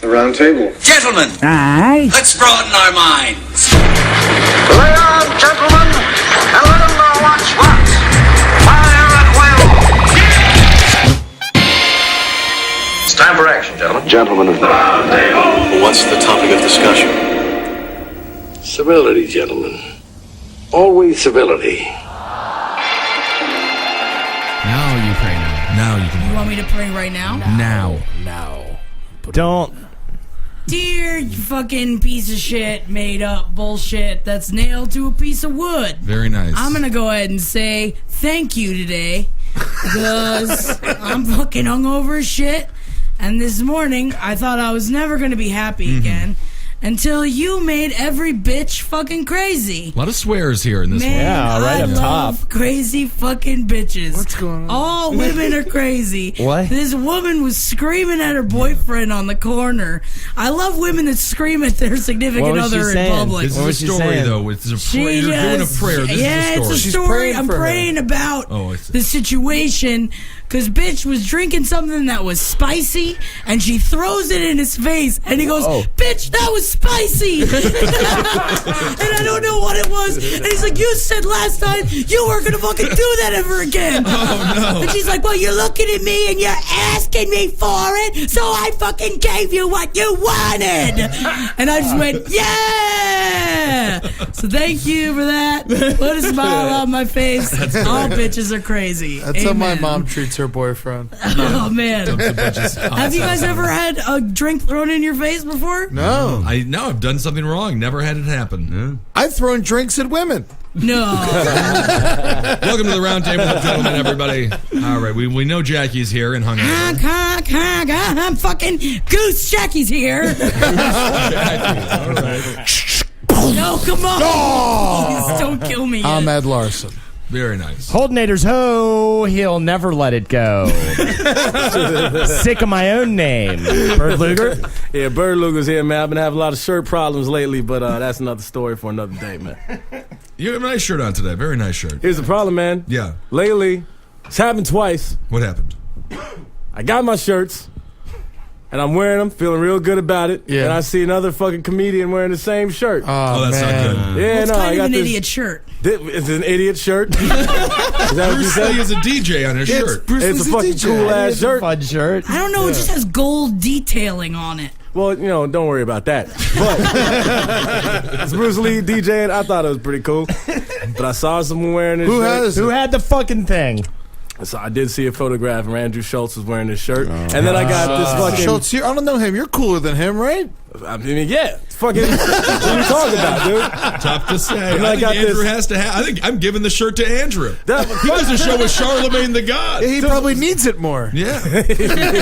The Roundtable. Gentlemen, Aye. let's broaden our minds. Lay on, gentlemen, and let them know what's what. Fire at will. It's time for action, gentlemen. Gentlemen of the Roundtable. What's the topic of discussion? Civility, gentlemen. Always civility. Now you pray now. Now you can. You want me to pray right now? Now. Don't. Dear you fucking piece of shit, made up bullshit that's nailed to a piece of wood. Very nice. I'm gonna go ahead and say thank you today because I'm fucking hungover as shit. And this morning I thought I was never gonna be happy again. Until you made every bitch fucking crazy. A lot of swears here in this one. Yeah, right I up love top. crazy fucking bitches. What's going on? All women are crazy. What? This woman was screaming at her boyfriend on the corner. I love women that scream at their significant What was she other in saying? public. This What is was a she story, saying? though. It's a prayer. You're doing a prayer. This yeah, is a story. it's a She's story. praying I'm for her. praying about Oh, I see. the situation because bitch was drinking something that was spicy and she throws it in his face and he goes, bitch, that was spicy. And I don't know what it was. And he's like, you said last time you weren't going to fucking do that ever again. Oh, no. And she's like, well, you're looking at me and you're asking me for it, so I fucking gave you what you wanted. And I just went, yeah. So thank you for that. Put a smile on my face. All bitches are crazy. That's how my Amen. mom treats her boyfriend. Oh, man. Have you guys ever had a drink thrown in your face before? No. I've done something wrong. Never had it happen. I've thrown drinks at women. No. Welcome to the Roundtable of Gentlemen, everybody. All right, we know Jackie's here and hung out. I'm fucking Goose Jackie's here. All right. No, come on. Please don't kill me yet. I'm Ed Larson. Very nice. Holdenators ho, he'll never let it go. Sick of my own name. Bird Luger. Yeah, Bird Luger's here, man. I've been having a lot of shirt problems lately, but that's another story for another day, man. You have a nice shirt on today. Very nice shirt. Here's the problem, man. Yeah. Lately, it's happened twice. What happened? I got my shirts, and I'm wearing them, feeling real good about it. Yeah. And I see another fucking comedian wearing the same shirt. Oh, that's not good. Yeah, It's no, I kind of got an this. idiot shirt. It's an idiot shirt. Is that what you Bruce Lee said? is a DJ on his shirt. It's a fucking cool ass shirt. Fun shirt. I don't know. It just has gold detailing on it. Well, don't worry about that. But it's Bruce Lee DJing. I thought it was pretty cool. But I saw someone wearing this shirt. Who had the fucking thing? So I did see a photograph where Andrew Schultz was wearing this shirt. And then I got this fucking... Schultz here. I don't know him. You're cooler than him, right? I mean, yeah. It's fucking... what are you talking about, dude? Tough to say. And I I think got Andrew this- has to have... I think I'm giving the shirt to Andrew. That- He does a show with Charlemagne the God. He probably needs it more. Yeah.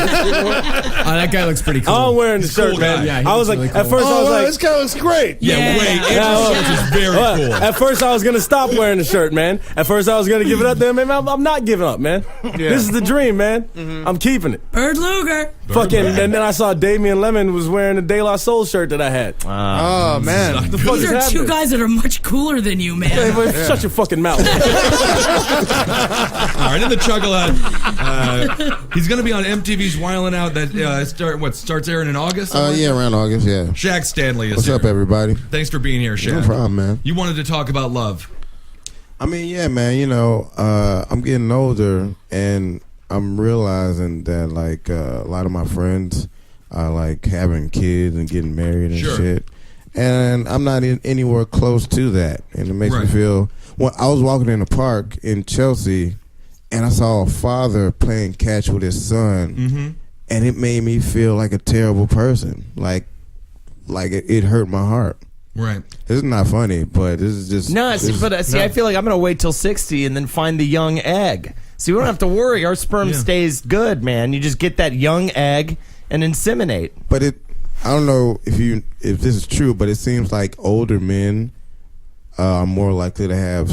That guy looks pretty cool. I'm wearing the He's a shirt, cool man. guy. Yeah, I was like, at first I was like... this guy looks great. Yeah, wait. Andrew Schultz is very cool. At first I was going to stop wearing the shirt, man. At first I was going to give it up there, man. I'm not giving up, man. This is the dream, man. I'm keeping it. Bird Luger. Fucking, and then I saw Damian Lemon was wearing the De La Soul shirt that I had. Oh, man. The fuck These is are happening? two guys that are much cooler than you, man. Hey, wait, shut your fucking mouth. All right, in the Juggernaut, he's going to be on MTV's Wildin' Out. That starts airing in August. Yeah, around August, yeah. Shaq Stanley is What's here. up, everybody? Thanks for being here, Shaq. No problem, man. You wanted to talk about love. I mean, yeah, man, I'm getting older, and I'm realizing that, like, a lot of my friends are, like, having kids and getting married and shit. And I'm not anywhere close to that. And it makes me feel... Well, I was walking in the park in Chelsea, and I saw a father playing catch with his son, and it made me feel like a terrible person. Like it hurt my heart. Right. This is not funny, but this is just... No, see, I feel like I'm going to wait till 60 and then find the young egg. See, we don't have to worry. Our sperm stays good, man. You just get that young egg and inseminate. But I don't know if this is true, but it seems like older men are more likely to have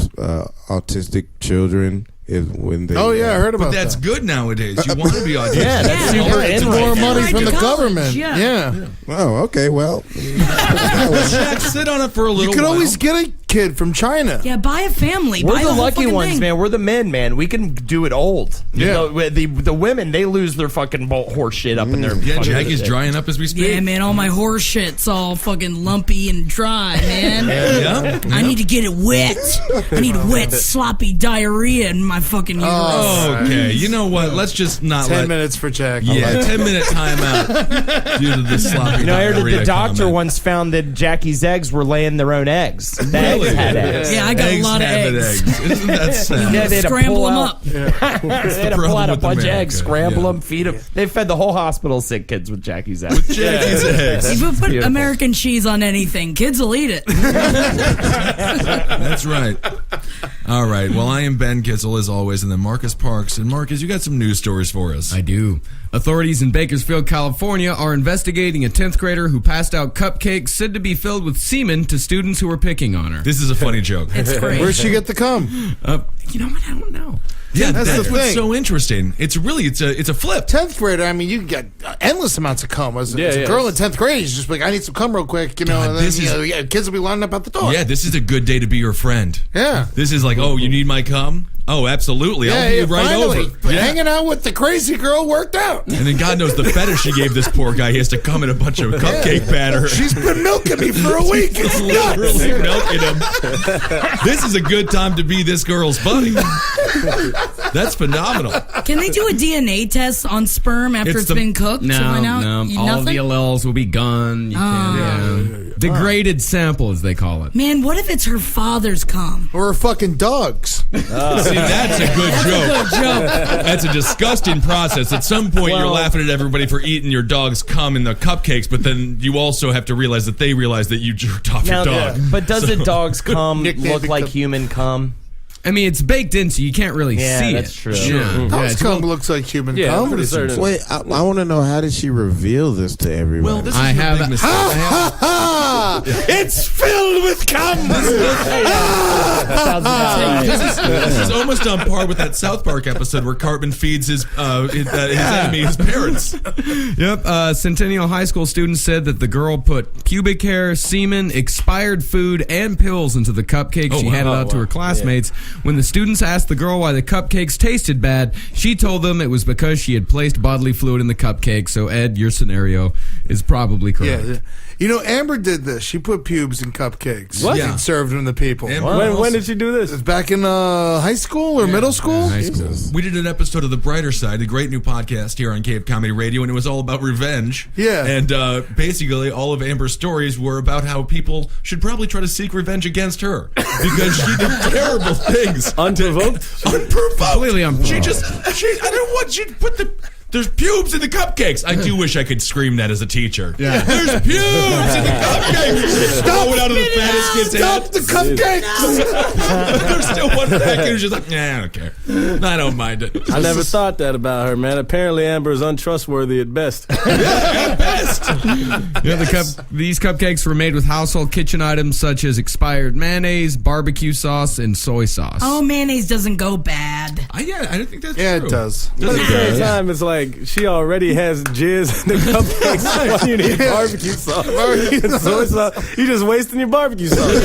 autistic children when they... Oh, yeah, I heard about that. But that's good nowadays. You want to be autistic. Yeah, that's super It's in more money Right from to the college, government. yeah. Yeah. Oh, okay, well... Shaq, sit on it for a little You could while. always get a kid from China. Yeah, buy a family. We're buy the whole lucky fucking ones, thing. man. We're the men, man. We can do it old. Yeah. The women, they lose their fucking horse shit up in their. Yeah, fucking Jackie's shit. drying up as we speak. Yeah, man, all my horse shit's all fucking lumpy and dry, man. Yeah. I need to get it wet. I need wet, sloppy diarrhea in my fucking uterus. Okay, you know what? Let's just not 10 let. minutes for Jack. Yeah, 10-minute timeout due to the sloppy. You know, I heard that diarrhea the doctor comment. once found that Jackie's eggs were laying their own eggs. The eggs had eggs. Yeah, I got Eggs a lot of have eggs. Isn't that sad? Yeah, they had to Scramble pull them out- up. They had to pull problem out a with bunch of America. eggs, scramble Yeah. them, feed them. They fed the whole hospital sick kids with Jackie's eggs. Jackie's eggs. If you put Beautiful. American cheese on anything, kids will eat it. That's right. All right. Well, I am Ben Kissel, as always, and then Marcus Parks. And Marcus, you got some news stories for us. I do. Authorities in Bakersfield, California are investigating a 10th grader who passed out cupcakes said to be filled with semen to students who were picking on her. This is a funny joke. It's great. Where'd she get the cum? You know what? I don't know. Yeah, That's that's the what's thing. so interesting. It's a flip. 10th grader, I mean, you get endless amounts of cum. As a girl in 10th grade, she's just like, I need some cum real quick, you know, God, and then, this is- kids will be lining up at the door. Yeah, this is a good day to be your friend. Yeah. This is like, oh, you need my cum? Oh, absolutely. I'll be right finally. over. Yeah. Hanging out with the crazy girl worked out. And then God knows the fetish she gave this poor guy. He has to come in a bunch of cupcake batter. She's been milking me for a week. It's literally nuts. milking him. This is a good time to be this girl's buddy. That's phenomenal. Can they do a DNA test on sperm after it's been cooked to find out? No. All of the Nothing? alleles will be gone. You can't, degraded sample, as they call it. Man, what if it's her father's cum? Or fucking dogs. See, that's a good joke. Good joke. That's a disgusting process. At some point, you're laughing at everybody for eating your dog's cum in the cupcakes, but then you also have to realize that they realize that you jerked off your dog. But does a dog's cum Nickname look like cum. human cum? I mean, it's baked in, so you can't really Yeah, see that's it. true. Yeah. Dog's it's cum real- looks like human Yeah, cum. pretty certain. Wait, I want to know, how did she reveal this to everyone? Well, this is I your have- big mistake. It's filled with cum. Sounds about right. This is almost on par with that South Park episode where Cartman feeds his enemy, his parents. Yep. Centennial High School students said that the girl put pubic hair, semen, expired food, and pills into the cupcakes she handed out to her classmates. When the students asked the girl why the cupcakes tasted bad, she told them it was because she had placed bodily fluid in the cupcake. So, Ed, your scenario is probably correct. Yeah. You know, Amber did this. She put pubes in cupcakes. What? And served them to people. Amber When did she do this? It's back in high school or middle school? High school. We did an episode of The Brighter Side, a great new podcast here on Cave Comedy Radio, and it was all about revenge. Yeah. And basically, all of Amber's stories were about how people should probably try to seek revenge against her because she did terrible things. Unprovoked? Unprovoked. Completely unprovoked. I don't want you to put there's pubes in the cupcakes. I do wish I could scream that as a teacher. Yeah. There's pubes in the cupcakes. Throw it out of the fattest kid's head. Stop the cupcakes! There's still one fat kid who's just like, nah, I don't care. I don't mind it. I never thought that about her, man. Apparently, Amber is untrustworthy at best. At best. These cupcakes were made with household kitchen items such as expired mayonnaise, barbecue sauce, and soy sauce. Oh, mayonnaise doesn't go bad. I don't think that's Yeah, true. it does. But at the same time, it's like she already has jizz in the cupcakes. Why you need barbecue sauce? And soy sauce. You just wasting your barbecue sauce.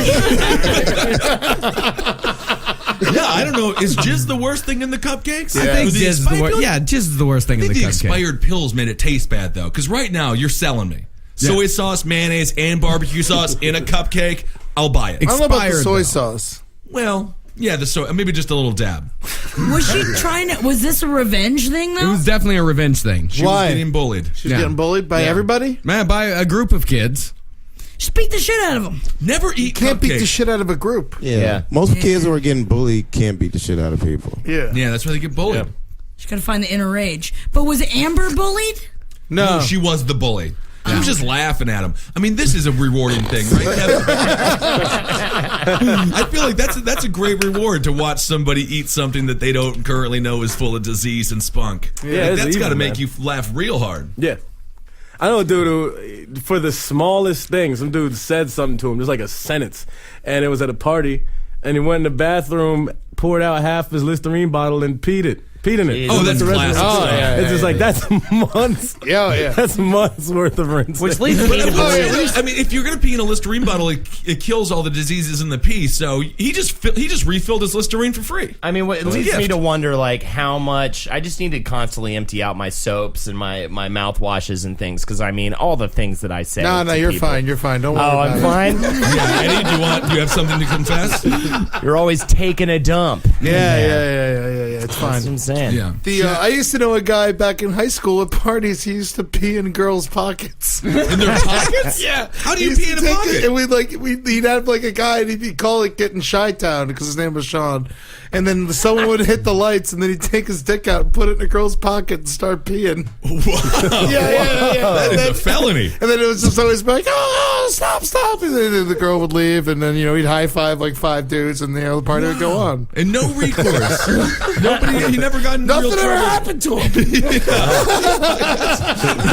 Yeah, I don't know. Is jizz the worst thing in the cupcakes? I think The jizz is the expired worst. pills? Yeah, jizz is the worst thing I in think the the cupcake. expired pills made it taste bad, though. Because right now, you're selling me soy sauce, mayonnaise, and barbecue sauce in a cupcake. I'll buy it. I don't know about the Expired, soy though. sauce. Well, yeah, the soy. Maybe just a little dab. Was she trying to? Was this a revenge thing It though? was definitely a revenge thing. She Why? was getting bullied. She's getting bullied by everybody? Man, by a group of kids. Just beat the shit out of them. Never eat Can't beat the cupcakes. shit out of a group. Yeah. Most kids who are getting bullied can't beat the shit out of people. Yeah. Yeah, that's why they get bullied. Just gotta find the inner rage. But was Amber bullied? No, she was the bully. She was just laughing at him. I mean, this is a rewarding thing, right? I feel like that's a great reward to watch somebody eat something that they don't currently know is full of disease and spunk. Yeah, it's that's got to evil, make man. you laugh real hard. Yeah. I know a dude who, for the smallest thing, some dude said something to him, just like a sentence, and it was at a party, and he went in the bathroom, poured out half his Listerine bottle, and peed it. peed in it. Oh, that's classic. It's just like that's months. Yeah. That's months worth of rinsing. Which leads me to believe. I mean, if you're gonna pee in a Listerine bottle, it kills all the diseases in the pee. So he just refilled his Listerine for free. I mean, it leads me to wonder like how much I just need to constantly empty out my soaps and my mouthwashes and things because I mean all the things that I say. No, you're people. fine. You're fine. Don't worry. I'm fine. Yeah, Eddie, do you have something to confess? You're always taking a dump. Yeah. It's fine. That's what I'm saying. Yeah. I used to know a guy back in high school at parties. He used to pee in girls' pockets. In their pockets? Yeah. How do you pee in a pocket? And he'd have like a guy, and he'd call it getting Chi-Town because his name was Sean. And then someone would hit the lights, and then he'd take his dick out and put it in a girl's pocket and start peeing. Wow. Yeah. That is a felony. And then it was just always like, oh, stop. And then the girl would leave, and then, he'd high five like 5 dudes, and the party would go on. And no recourse. He never got in Nothing real ever trouble. happened to him.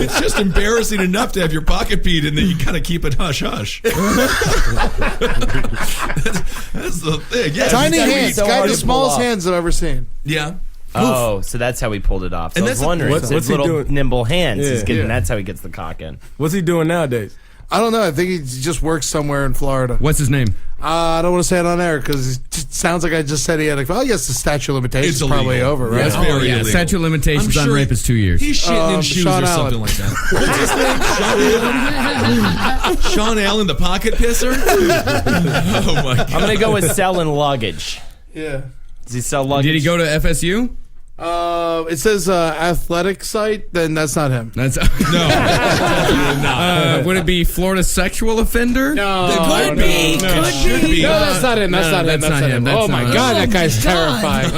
It's just embarrassing enough to have your pocket peed and then you kind of keep it hush-hush. That's the thing. Yeah, Tiny hands. so Guy hard with the to smallest pull off. hands I've ever seen. Yeah. Oh, so that's how he pulled it off. So And I was that's- wondering. what's So his he little doing? nimble hands. Yeah. That's how he gets the cock in. What's he doing nowadays? I don't know. I think he just works somewhere in Florida. What's his name? I don't want to say it on air because it sounds like I just said he had I guess the statute of limitations It's is probably illegal. over, right? Yeah, it's very illegal. Statute of limitations I'm on sure rape is 2 years. He's shitting in shoes Sean or Allen. something like that. What's his name? Sean Allen, the pocket pisser? Oh, my God. I'm going to go with selling luggage. Yeah. Does he sell luggage? Did he go to FSU? It says athletic site. Then that's not him. That's No. would it be Florida sexual offender? No, Could be. Should be. No, that's not him. That's not him. that's not him. That's Oh my not him. God, that guy's God. terrifying.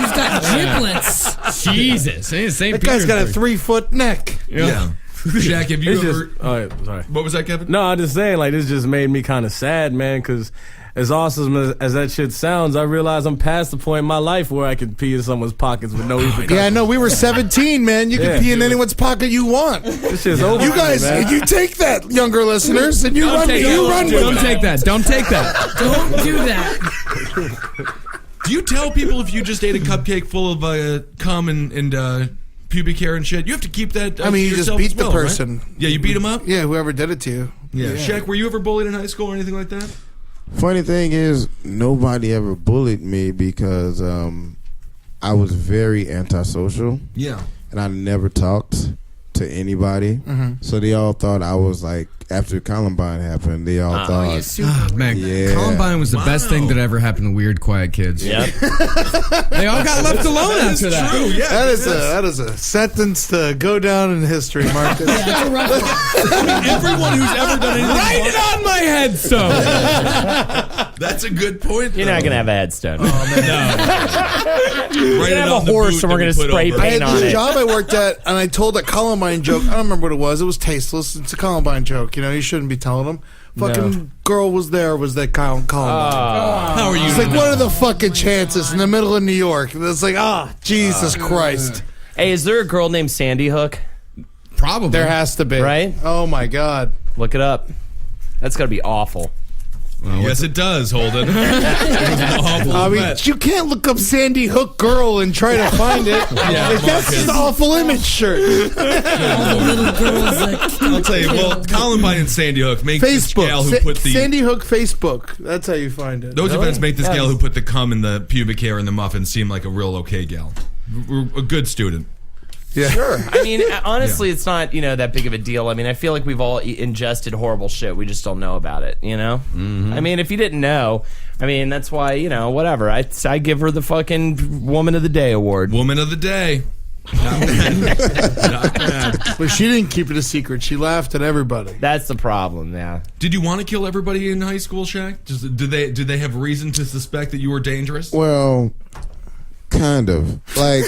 He's got giblets. Jesus. St. That guy's got a 3-foot neck. Yeah. Shaq, have you It's ever... just. Oh, yeah, sorry. What was that, Kevin? No, I'm just saying, like, this just made me kind of sad, man, because as awesome as that shit sounds, I realize I'm past the point in my life where I can pee in someone's pockets with no repercussions. Yeah, I know. We were 17, man. You can pee in anyone's pocket you want. This shit's over. You for me, guys, man. you take that, younger listeners, and you Don't run take with Don't it. take that. Don't take that. Don't do that. Do you tell people if you just ate a cupcake full of cum and pubic hair and shit, you have to keep that I mean, to you just yourself beat as the well, person. Right? Yeah, you beat him up? Yeah, whoever did it to you. Yeah. Shaq, were you ever bullied in high school or anything like that? Funny thing is, nobody ever bullied me because I was very antisocial. Yeah. And I never talked to anybody. So they all thought I was like, after Columbine happened, they all thought, Man, Yeah. Columbine was the best thing that ever happened to weird, quiet kids. Yep. They all got left alone after that. True, yeah. That is a sentence to go down in history, Marcus. Everyone who's ever done anything Write it on my headstone. That's a good point. You're not going to have a headstone. No. You're going to have a horse and we're going to spray I paint had on this it. job I worked at, and I told a Columbine joke. I don't remember what it was. It was tasteless. It's a Columbine joke. You shouldn't be telling them. Fucking girl was there. Was that Columbine? How are you? It's like, what are the fucking chances in the middle of New York? It's like, Jesus Christ. Hey, is there a girl named Sandy Hook? Probably. There has to be. Right? Oh, my God. Look it up. That's got to be awful. Yes, it does, Holden. I mean, you can't look up Sandy Hook girl and try to find it. That's just an awful image shirt. All the little girls that I'll tell you. Well, Columbine and Sandy Hook make this Facebook. gal who put the Sandy Hook Facebook. That's how you find it. those events make this gal who put the cum in the pubic hair and the muffin seem like a real okay gal, a good student. Yeah. Sure. I mean, honestly, it's not, that big of a deal. I mean, I feel like we've all ingested horrible shit. We just don't know about it, I mean, if you didn't know, I mean, that's why, whatever. I give her the fucking Woman of the Day award. Woman of the Day. Not bad. Not bad. But she didn't keep it a secret. She laughed at everybody. That's the problem, yeah. Did you want to kill everybody in high school, Shaq? Did they have reason to suspect that you were dangerous? well, kind of. Like,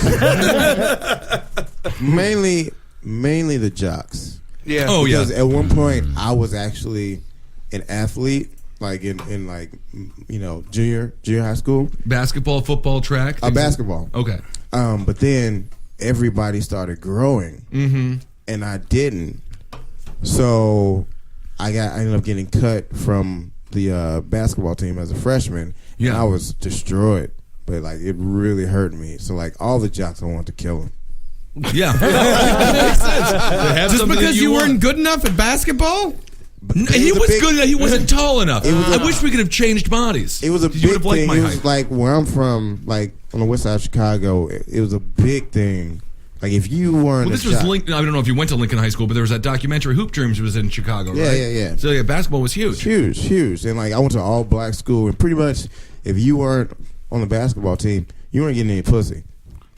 mainly the jocks. Yeah. Oh, yeah. Because at one point, I was actually an athlete, like in junior high school. Basketball, football, track? Basketball. Okay. But then everybody started growing, and I didn't. So I ended up getting cut from the basketball team as a freshman. Yeah. And I was destroyed. but like it really hurt me. So like all the jocks, I wanted to kill them. Yeah, makes sense. Just because you weren't good enough at basketball? He was good. He wasn't tall enough. I wish we could have changed bodies. It was a big thing. It was like where I'm from, like on the west side of Chicago. It was a big thing. Like if you weren't, this was Lincoln. I don't know if you went to Lincoln High School, but there was that documentary Hoop Dreams was in Chicago, right? Yeah. So basketball was huge, huge. And like I went to an all black school, and pretty much if you weren't on the basketball team, you weren't getting any pussy.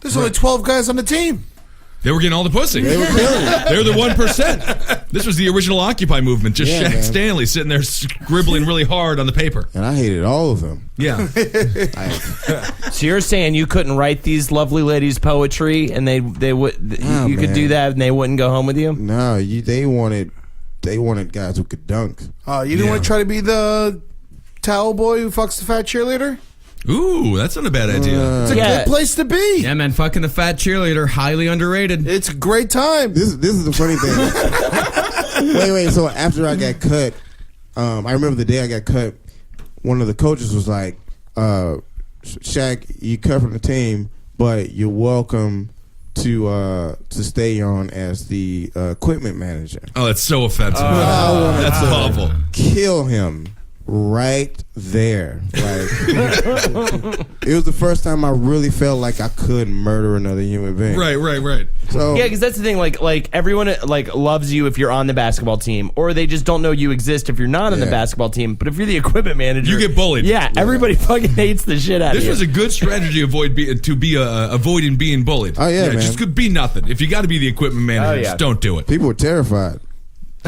There's only 12 guys on the team. They were getting all the pussy. They were killing it. They're the 1%. This was the original Occupy movement. Just Shaq Stanley sitting there scribbling really hard on the paper. And I hated all of them. Yeah. So you're saying you couldn't write these lovely ladies' poetry, and they would you could do that, and they wouldn't go home with you? No, they wanted guys who could dunk. You didn't want to try to be the towel boy who fucks the fat cheerleader? Ooh, that's not a bad idea. It's a good place to be. Yeah, man, fucking the fat cheerleader, highly underrated. It's a great time. This is the funny thing. wait. So after I got cut, I remember the day I got cut. One of the coaches was like, "Shaq, you cut from the team, but you're welcome to stay on as the equipment manager." Oh, that's so offensive. That's awful. Kill him. Right there, like it was the first time I really felt like I could murder another human being. Right. So yeah, because that's the thing. Like everyone like loves you if you're on the basketball team, or they just don't know you exist if you're not on the basketball team. But if you're the equipment manager, you get bullied. Yeah, everybody fucking hates the shit out of you. This was a good strategy avoiding being bullied. Oh yeah, man. Just could be nothing. If you got to be the equipment manager, just don't do it. People were terrified.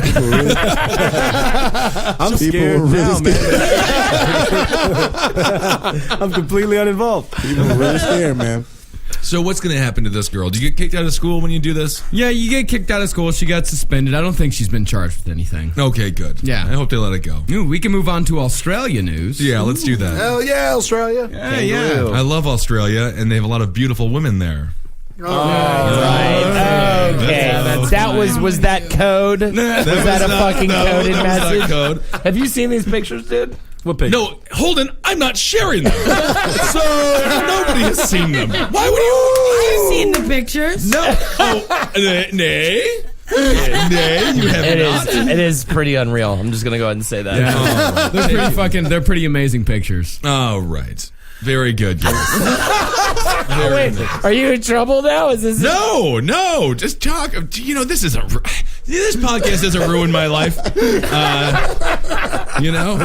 I'm scared now, man. I'm completely uninvolved. People were really scared, man. So what's going to happen to this girl? Do you get kicked out of school when you do this? Yeah, you get kicked out of school. She got suspended. I don't think she's been charged with anything. Okay, good. Yeah. I hope they let it go. Ooh, we can move on to Australia news. Yeah, let's do that. Hell yeah, Australia. Yeah. I love Australia, and they have a lot of beautiful women there. Right. Okay. That was that code? Was that a fucking coded message? Not code. Have you seen these pictures, dude? What picture? No, Holden, I'm not sharing them. So nobody has seen them. Why would you? I've seen the pictures. No. Nay. Nay, you have not. It is pretty unreal. I'm just gonna go ahead and say that. Yeah. They're pretty amazing pictures. All right. Very good, guys. Wait, are you in trouble now? Is this No, just talk. You know, this podcast doesn't ruin my life. You know.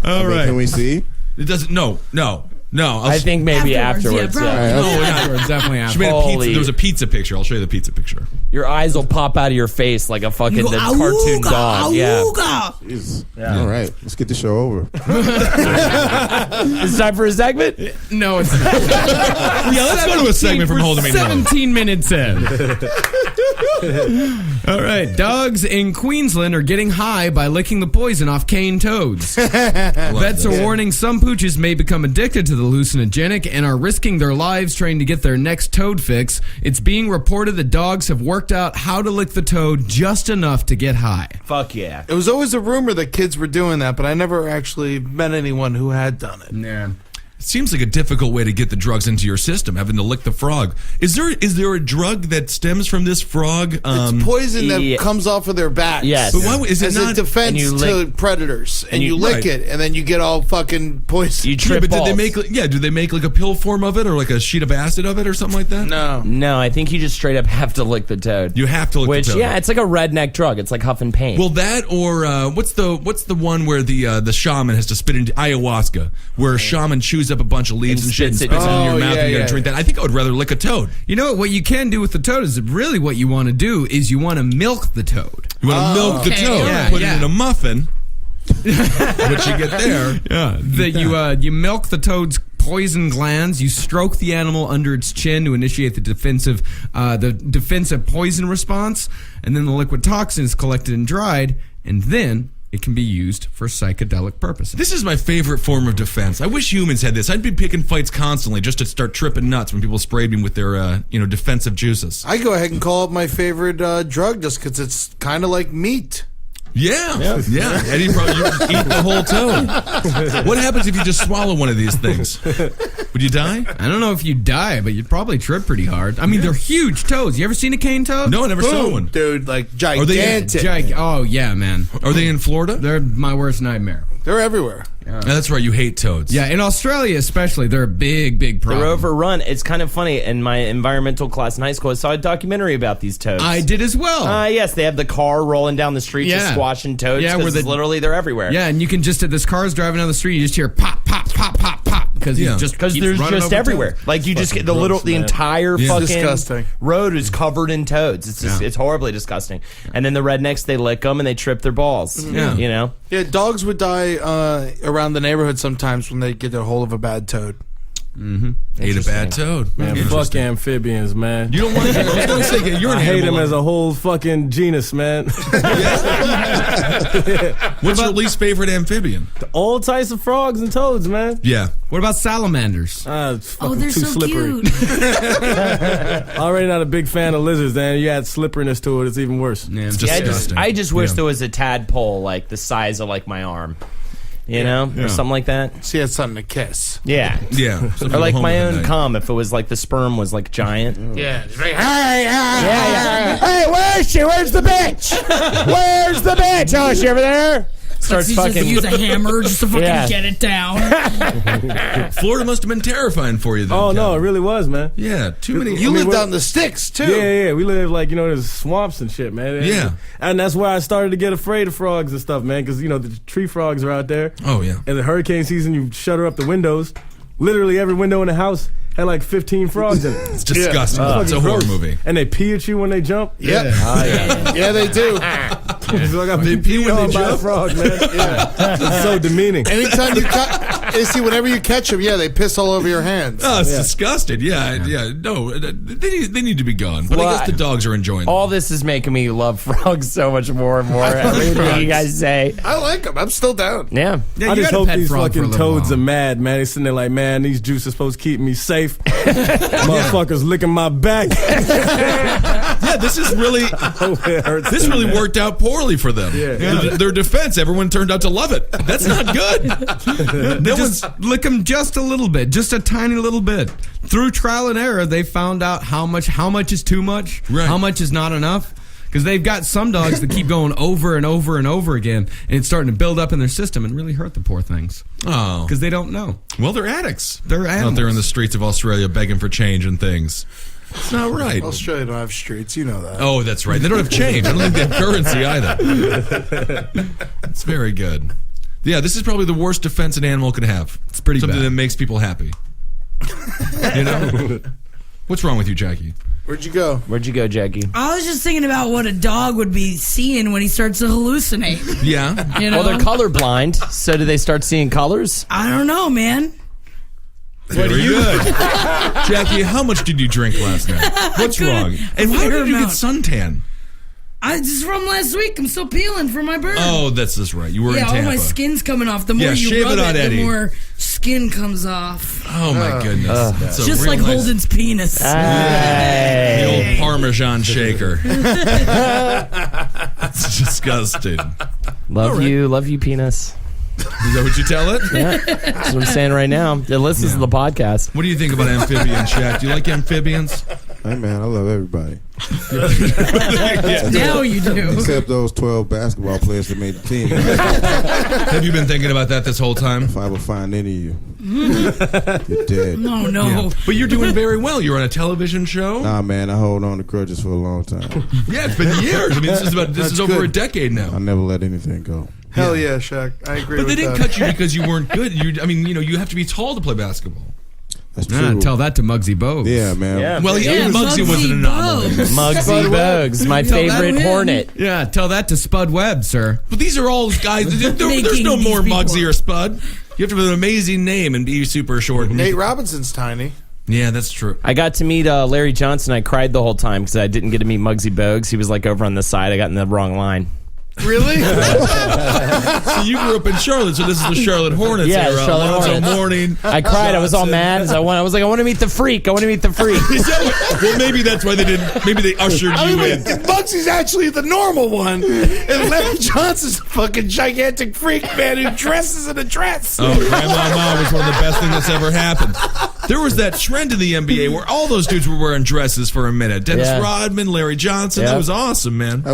All right. Can we see? It doesn't. No. I think maybe afterwards. Yeah, No, Afterwards, definitely she afterwards. made a pizza. Holy- There was a pizza picture. I'll show you the pizza picture. Your eyes will pop out of your face like a fucking You go, cartoon dog. Yeah. Awooga. Jeez. All right, let's get the show over. It's time for a segment? No, it's Yeah, let's go to a segment from Holden McNeely. 17 minutes in. All right, dogs in Queensland are getting high by licking the poison off cane toads. Vets are warning some pooches may become addicted to the hallucinogenic and are risking their lives trying to get their next toad fix. It's being reported that dogs have worked out how to lick the toad just enough to get high. Fuck yeah. It was always a rumor that kids were doing that, but I never actually met anyone who had done it. Yeah. It seems like a difficult way to get the drugs into your system, having to lick the frog. Is there a drug that stems from this frog? It's poison that comes off of their backs. Yes. But why is it as not a defense to predators? And you lick it, and then you get all fucking poison. You trip but balls. do they make like a pill form of it, or like a sheet of acid of it, or something like that? No, I think you just straight up have to lick the toad. You have to lick the toad. Yeah, it's like a redneck drug. It's like huffing pain. Well, that or what's the one where the shaman has to spit into ayahuasca, where a shaman chews up a bunch of leaves and shit and spits it in your mouth and you gotta drink that. I think I would rather lick a toad. You know what you can do with the toad is really what you want to do is you want to milk the toad. You want to milk the toad, put it in a muffin, which you get there. Yeah, you milk the toad's poison glands. You stroke the animal under its chin to initiate the defensive poison response, and then the liquid toxin is collected and dried, and then it can be used for psychedelic purposes. This is my favorite form of defense. I wish humans had this. I'd be picking fights constantly just to start tripping nuts when people sprayed me with their defensive juices. I go ahead and call it my favorite drug just because it's kind of like meat. Yeah. Eddie, probably you eat the whole toad. What happens if you just swallow one of these things? Would you die? I don't know if you'd die, but you'd probably trip pretty hard. I mean, they're huge toads. You ever seen a cane toad? No, I never saw one. Dude, like Are they gigantic. Oh, yeah, man. Are they in Florida? They're my worst nightmare. They're everywhere. Oh, that's right. You hate toads. Yeah, in Australia especially, they're a big problem. They're overrun. It's kind of funny. In my environmental class in high school, I saw a documentary about these toads. I did as well. Yes, they have the car rolling down the street just squashing toads. Yeah, where literally they're everywhere. Yeah, and you can just, this car's driving down the street, you just hear pop, pop, pop, pop, pop. Because there's just everywhere. Toads. Like you just get the entire fucking disgusting. road is covered in toads. It's just, it's horribly disgusting. And then the rednecks, they lick them and they trip their balls. Yeah. You know? Yeah, dogs would die around the neighborhood sometimes when they get a hold of a bad toad. Mm-hmm. Ate a bad toad. Man, fuck amphibians, man. You don't want to. I was going to say you're an I hate animal. them as a whole fucking genus, man. What's your least favorite amphibian? All types of frogs and toads, man. Yeah. What about salamanders? It's fucking they're too so slippery. cute. Already not a big fan of lizards, man. You add slipperiness to it, it's even worse. Yeah, It's Yeah, disgusting. I just wish there was a tadpole like the size of like my arm. You know? Or something like that. So you had something to kiss. Yeah. Yeah. Or like my own cum, if it was like the sperm was like giant. Yeah. Hey, where's she? Where's the bitch? Where's the bitch? Oh, is she over there? Starts He fucking. just use a hammer just to fucking Yeah. get it down. Florida must have been terrifying for you then. Oh, no, it Kevin. really was, man. Yeah, too many. You lived out in the sticks, too. Yeah. We live like, there's swamps and shit, man. Yeah. And that's where I started to get afraid of frogs and stuff, man, because, the tree frogs are out there. Oh, yeah. And the hurricane season, you shutter up the windows. Literally every window in the house had like 15 frogs in it. It's disgusting. It's a Fucking horror gross. movie. And they pee at you when they jump. Yep. Yeah, they do. So I got They pee when they by a jump? frog, man. Yeah. It's so demeaning. Anytime whenever you catch them, they piss all over your hands. Oh, it's disgusting. Yeah. No, they need to be gone. But Well, I guess the dogs are enjoying All this is making me love frogs so much more and more. Everything you guys say. I like them. I'm still down. Yeah. Yeah, I you just got a hope pet these frog for a fucking little toads while. are mad, man. They sitting there like, man, these juices supposed to keep me safe. Motherfuckers licking my back. Yeah, this is really. It hurts. This really worked out poorly for them. Yeah. Their defense, everyone turned out to love it. That's not good. Just lick them just a little bit, just a tiny little bit. Through trial and error, they found out how much is too much, Right. how much is not enough. Because they've got some dogs that keep going over and over and over again, and it's starting to build up in their system and really hurt the poor things. Oh. Because they don't know. Well, they're addicts. They're animals. Out there in the streets of Australia begging for change and things. It's not right. Australia don't have streets. You know that. Oh, that's right. They don't have change. I don't think they have currency either. It's very good. Yeah, this is probably the worst defense an animal could have. It's pretty Something bad. that makes people happy. What's wrong with you, Jackie? Where'd you go? Where'd you go, Jackie? I was just thinking about what a dog would be seeing when he starts to hallucinate. Yeah. You know? Well, they're colorblind, so do they start seeing colors? I don't know, man. Very good. Jackie, how much did you drink last night? What's wrong? And why did you get suntan? Just from last week. I'm still peeling from my burn. Oh, that's just right. You were in yeah, Tampa. all my skin's coming off. The more Yeah, you shave rub it on it, Eddie. the more skin comes off. Oh, my goodness. That's a Just real like nice- Holden's penis. The old Parmesan shaker. It's disgusting. Love you, penis. Is that what you tell it? Yeah, that's what I'm saying right now. It listens to the podcast. What do you think about amphibians, Shaq? Do you like amphibians? Hey, man, I love everybody. Now you do. Except those 12 basketball players that made the team. Have you been thinking about that this whole time? If I would find any of you, you're dead. No, no. Yeah. But you're doing very well. You're on a television show. Nah, man, I hold on to grudges for a long time. Yeah, it's been years. I mean, this is over good. a decade now. I never let anything go. Hell yeah, Shaq. I agree But they with didn't that. cut you because you weren't good. You have to be tall to play basketball. That's true. Tell that to Muggsy Bogues. Yeah, man. Yeah. Well, Yeah, Muggsy was an anomaly. Muggsy Bogues, my Tell that favorite to him. hornet. Yeah, tell that to Spud Webb, sir. But these are all guys. There's Making no these more people. Muggsy or Spud. You have to have an amazing name and be super short. Nate Robinson's tiny. Yeah, that's true. I got to meet Larry Johnson. I cried the whole time because I didn't get to meet Muggsy Bogues. He was like over on the side. I got in the wrong line. Really? So you grew up in Charlotte, so this is the Charlotte Hornets era. Charlotte Lonzo Hornets. Mourning. I cried. I was all mad. I was like, I want to meet the freak. I want to meet the freak. Well, maybe that's why they didn't. Maybe they ushered you in. Bugsy's actually the normal one, and Larry Johnson's a fucking gigantic freak man who dresses in a dress. Oh, Grandma was one of the best things that's ever happened. There was that trend in the NBA where all those dudes were wearing dresses for a minute. Dennis Rodman, Larry Johnson. That was awesome, man.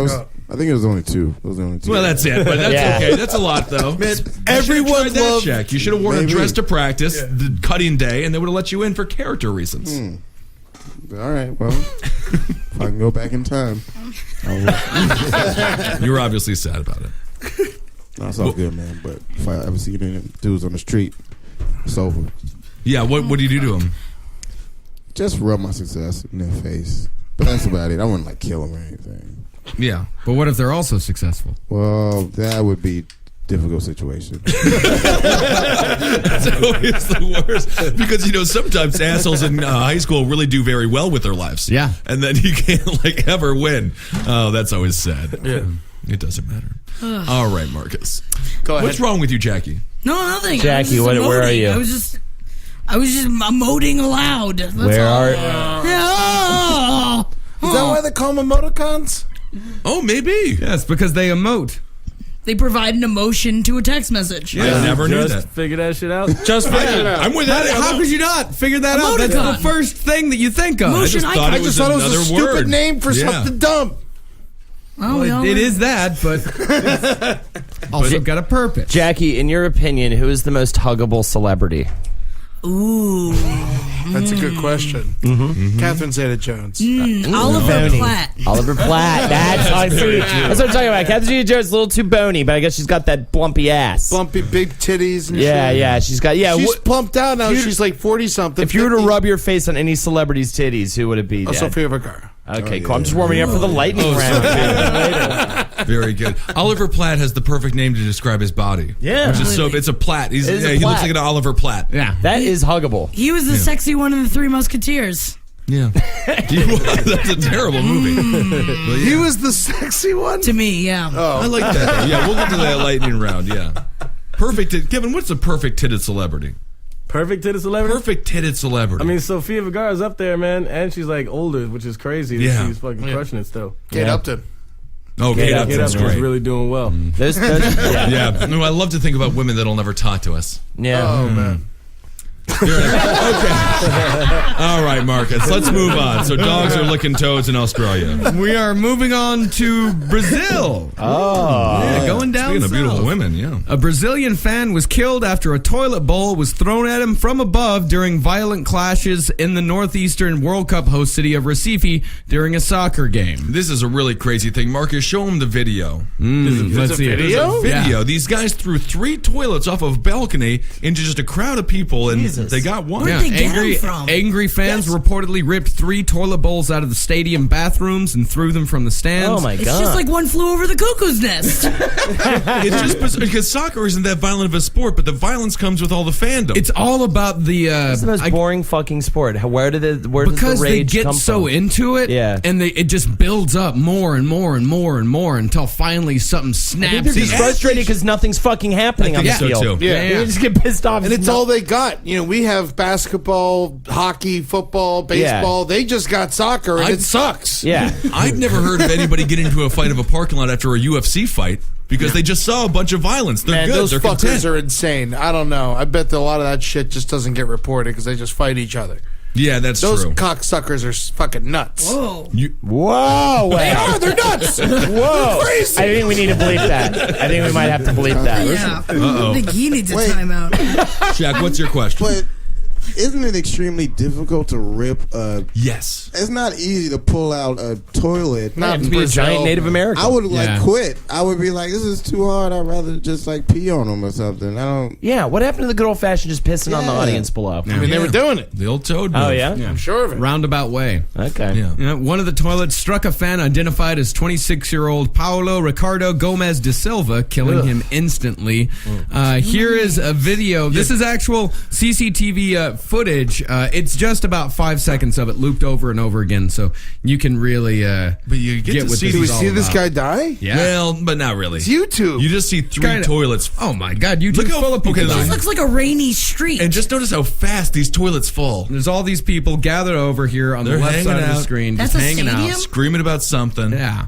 I think it was only two. Well, that's it, but that's okay. That's a lot, though. Man, everyone loved. Check. You should have worn a dress to practice the cutting day, and they would have let you in for character reasons. All right, well, if I can go back in time. You were obviously sad about it. No, it's all good, man. But if I ever see any dudes on the street, it's over. Yeah, what do you do to them? Just rub my success in their face. But that's about it. I wouldn't like kill them or anything. Yeah, but what if they're also successful? Well, that would be a difficult situation. That's always the worst. Because, sometimes assholes in high school really do very well with their lives. Yeah. And then you can't, ever win. Oh, that's always sad. Yeah. It doesn't matter. All right, Marcus. Go ahead. What's wrong with you, Jackie? No, nothing. Jackie, where are you? I was just emoting aloud. That's Where all. are? Is that why they call them emoticons? Oh, maybe. Yes, because they emote. They provide an emotion to a text message. Yeah, I never knew that. Figure that shit out. Just figure it out. I'm with that. How could you not figure that out? That's Emoticon. the first thing that you think of. Emotion I just thought it was a another stupid word. name for something dumb. Oh, Well, it is that, but it's also got a purpose. Jackie, in your opinion, who is the most huggable celebrity? Ooh. That's a good question. Catherine Zeta-Jones. Oliver Platt. Oliver Platt. That's what I'm talking about. Catherine Zeta-Jones is a little too bony, but I guess she's got that blumpy ass. Bumpy, big titties and shit. Yeah. She's got, She's plumped out now. She's like 40-something. If you were to rub your face on any celebrity's titties, who would it be, Dad? Sofia Vergara. Okay, cool. I'm just warming up for the lightning round. Very good. Oliver Platt has the perfect name to describe his body. Yeah. Which is it's a Platt. He looks like an Oliver Platt. Yeah. That is huggable. He was the sexy one in the Three Musketeers. Yeah. That's a terrible movie. But He was the sexy one? To me, yeah. I like that, though. Yeah, we'll get to that lightning round, yeah. Perfect. Kevin, what's a perfect titted celebrity? Perfect titted celebrity? Perfect titted celebrity. I mean, Sofia Vergara's up there, man, and she's like older, which is crazy. Yeah. She's fucking crushing it still. Kate Upton. Oh, Kate Get Upton's Upton's great. really doing well. Yeah. No, I love to think about women that'll never talk to us. Yeah. Oh, man. Okay. All right, Marcus. Let's move on. So dogs are licking toads in Australia. We are moving on to Brazil. Going down Speaking of south. beautiful women, yeah. A Brazilian fan was killed after a toilet bowl was thrown at him from above during violent clashes in the northeastern World Cup host city of Recife during a soccer game. This is a really crazy thing. Marcus, show him the video. Let's see it. Video? Video. These guys threw 3 toilets off of a balcony into just a crowd of people, and they got one. Where'd they get them from? Angry fans reportedly ripped 3 toilet bowls out of the stadium bathrooms and threw them from the stands. Oh, my God. It's just like One Flew Over the Cuckoo's Nest. It's just because soccer isn't that violent of a sport, but the violence comes with all the fandom. It's all about the... It's the most boring fucking sport. Where does the rage because they get come so from? into it, Yeah. and it just builds up more and more and more and more until finally something I snaps. think they're just frustrated because nothing's fucking happening on the so, field. too. They just get pissed off. And it's all they got. We have basketball, hockey, football, baseball. They just got soccer, and it sucks. Yeah. I've never heard of anybody get into a fight of a parking lot after a UFC fight because they just saw a bunch of violence. They're Man, good. those They're fuckers content. are insane. I don't know. I bet that a lot of that shit just doesn't get reported because they just fight each other. Yeah, that's Those true. cocksuckers are fucking nuts. Whoa. Whoa. They are. They're nuts. Whoa. Crazy. I think we need to bleep that. I think we might have to bleep that. Yeah. I think he needs a Wait. timeout. Jack, what's your question? But isn't it extremely difficult to rip a... Yes. It's not easy to pull out a toilet. You have to be a giant Native American. I would quit. I would be like, this is too hard. I'd rather just pee on them or something. I don't... Yeah, what happened to the good old fashioned just pissing on the audience below? I mean, they were doing it. The old toad move. Oh, yeah? I'm sure of it. Roundabout way. Okay. Yeah. One of the toilets struck a fan identified as 26-year-old Paulo Ricardo Gomez de Silva, killing him instantly. Here is a video. This is actual CCTV footage. It's just about 5 seconds of it looped over and over again, so you can really but you get to what see this Do we is all see this about. guy die? Yeah. Well, but not really. It's YouTube. You just see three toilets. Oh my God! YouTube's Look how full of people. okay, This looks like a rainy street. And just notice how fast these toilets fall. There's all these people gathered over here on They're the left hanging side of the out. screen, That's just a hanging stadium? out. Screaming about something. Yeah.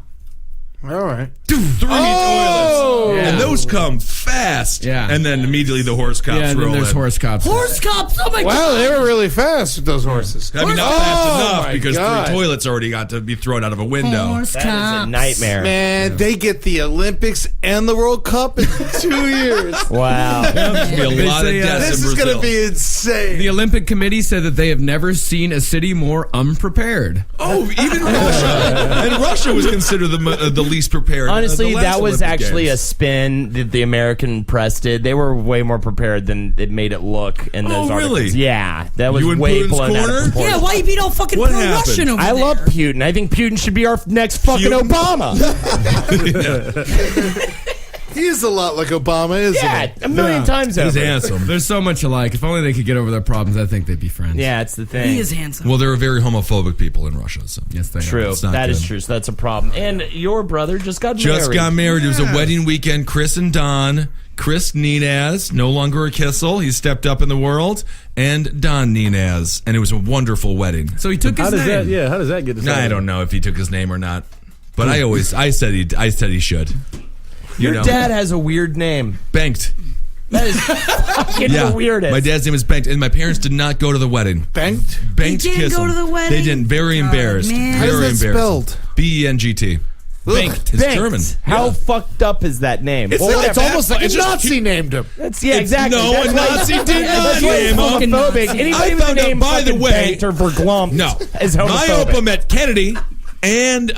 All right. Three toilets. Yeah. And those come fast. Yeah. And then immediately the horse cops Yeah, and then roll there's in. horse cops. Horse cops! Oh my Wow, god! they were really fast with those horses. I mean, not fast enough my because God. 3 toilets already got to be thrown out of a window. Horse That is a cops. nightmare. Man, they get the Olympics and the World Cup in 2 years. Wow. There's gonna be a lot of say, deaths This in is Brazil. going to be insane. The Olympic Committee said that they have never seen a city more unprepared. Oh, even Russia. And Russia was considered the least prepared. Honestly, the last that was Olympic actually Games. a spin that the American press did. They were way more prepared than it made it look in those Oh, really? articles. Yeah, that was You in way Putin's blown out corner? of proportion. Yeah, why you being all fucking What pro-Russian happened? over I there? love Putin. I think Putin should be our next fucking Putin? Obama. He is a lot like Obama, isn't Yeah, he? a million times He's over. handsome. They're so much alike. If only they could get over their problems, I think they'd be friends. Yeah, it's the thing. He is handsome. Well, there are very homophobic people in Russia. So Yes, they are. True. It's not That is good. true. So that's a problem. And your brother just got married. Just got married. It was a wedding weekend. Chris and Don. Chris Ninaz, no longer a Kissel. He stepped up in the world. And Don Ninaz. And it was a wonderful wedding. So he took How his does name. that? Yeah, how does that get decided? I don't know if he took his name or not. But I said he should. Your dad has a weird name. Banked. That is fucking the weirdest. My dad's name is Banked, and my parents did not go to the wedding. Banked? Banked They didn't Kissel. go to the wedding? They didn't. Very God, embarrassed. man. How Very is that embarrassing. spelled? Bengt. Banked. It's German. How Yeah. fucked up is that name? It's Well, not It's that almost bad. like a It's just Nazi named him. That's, yeah, exactly. No, That's a why- Nazi did that's not why name it's him. homophobic. Nazi. Anybody I with found the out, name by the fucking way- Banked or Verglumpt No. is My homophobic. Opa met Kennedy, and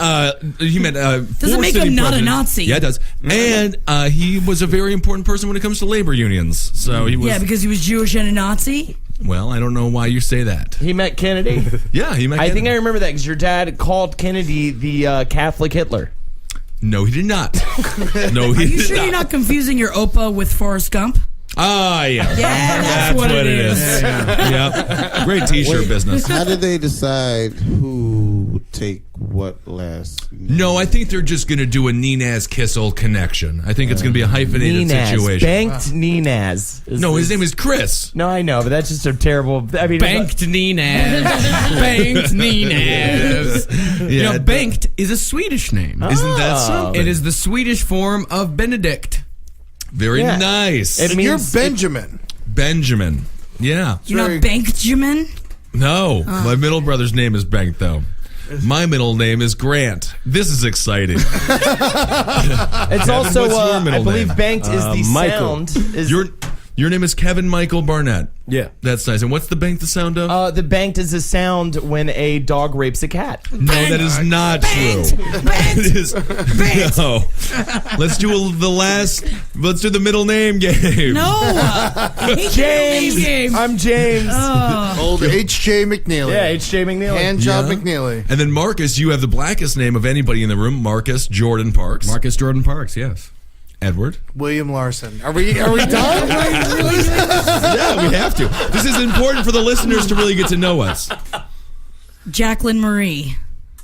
he met Does it make him not a Nazi? Yeah, it does. And he was a very important person when it comes to labor unions. So he was. Yeah, because he was Jewish and a Nazi. Well, I don't know why you say that. He met Kennedy. Yeah, he met I Kennedy. think I remember that because your dad called Kennedy the Catholic Hitler. No, he did not. No, he Are you did sure not. you're not confusing your Opa with Forrest Gump? Ah, yeah. Yeah, that's what it is. Yep. Great T-shirt business. How did they decide who would take what last? No, I think they're just going to do a Ninaz Kissel connection. I think it's going to be a hyphenated Ninaz. situation. Banked Ninaz. No, his name is Chris. No, I know, but that's just a terrible. I mean, Banked Ninaz. Banked Ninaz. You know, Banked is a Swedish name. Isn't that something? It is the Swedish form of Benedict. Very Yeah. nice. It You're means Benjamin. Benjamin. Yeah. You're not Bankjamin? No, my middle brother's name is Bank, though. My middle name is Grant. This is exciting. it's also. what's your I middle believe name? banked is the Michael. sound. Is Your name is Kevin Michael Barnett. Yeah. That's nice. And what's the bank the sound of? the banked is a sound when a dog rapes a cat. No, that is not true. It is. No. Let's do let's do the middle name game. No. James. Game. I'm James. Old H.J. McNeely. Yeah, H.J. McNeely. Hand job Yeah. McNeely. And then Marcus, you have the blackest name of anybody in the room. Marcus Jordan Parks. Marcus Jordan Parks, yes. Edward. William Larson. Are we done? Yeah, we have to. This is important for the listeners to really get to know us. Jacqueline Marie.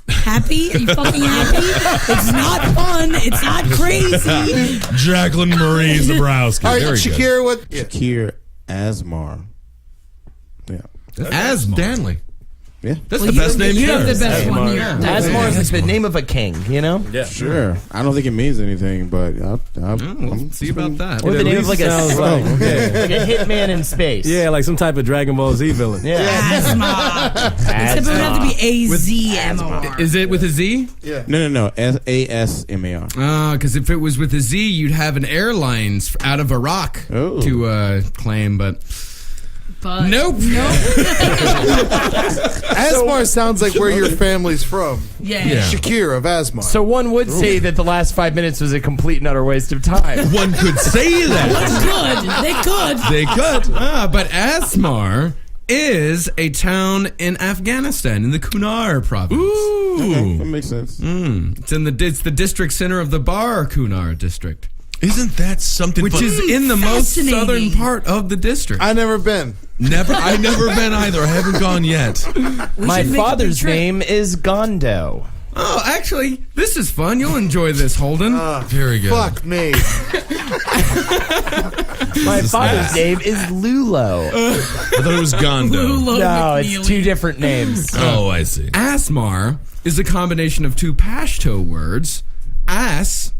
Happy? Are you fucking happy? It's not fun. It's not crazy. Jacqueline Marie Zebrowski. All right, Very Shakira, what? Yeah. Shakir Asmar. Yeah. good. Asmar. Stanley. Yeah. That's the best name You here. have the best one here. Asmar is like the name of a king, you know? Yeah. Sure. I don't think it means anything, but We'll see about that. Or the at name of least like sounds a, like- like a hitman in space. Yeah, like some type of Dragon Ball Z villain. Yeah. Asmar. Except it would have to be A-Z-M-O-R. Is it with a Z? No. ASMAR. Because if it was with a Z, you'd have an airlines out of Iraq Oh. to claim, but But nope. Asmar sounds like where your family's from. Yeah. Shakir of Asmar. So one would say that the last 5 minutes was a complete and utter waste of time. One could say that. They could. They could. But Asmar is a town in Afghanistan in the Kunar province. Okay, that makes sense. It's the district center of the Bar Kunar district, Isn't that something? which is in the most Fascinating. southern part of the district. I've never been. Never. I've never been either. I haven't gone yet. My father's name is Gondo. Oh, actually, this is fun. You'll enjoy this, Holden. Very good. Fuck me. My father's name is Lulo. I thought it was Gondo. No, it's two different names. Oh, I see. Asmar is a combination of two Pashto words, ass,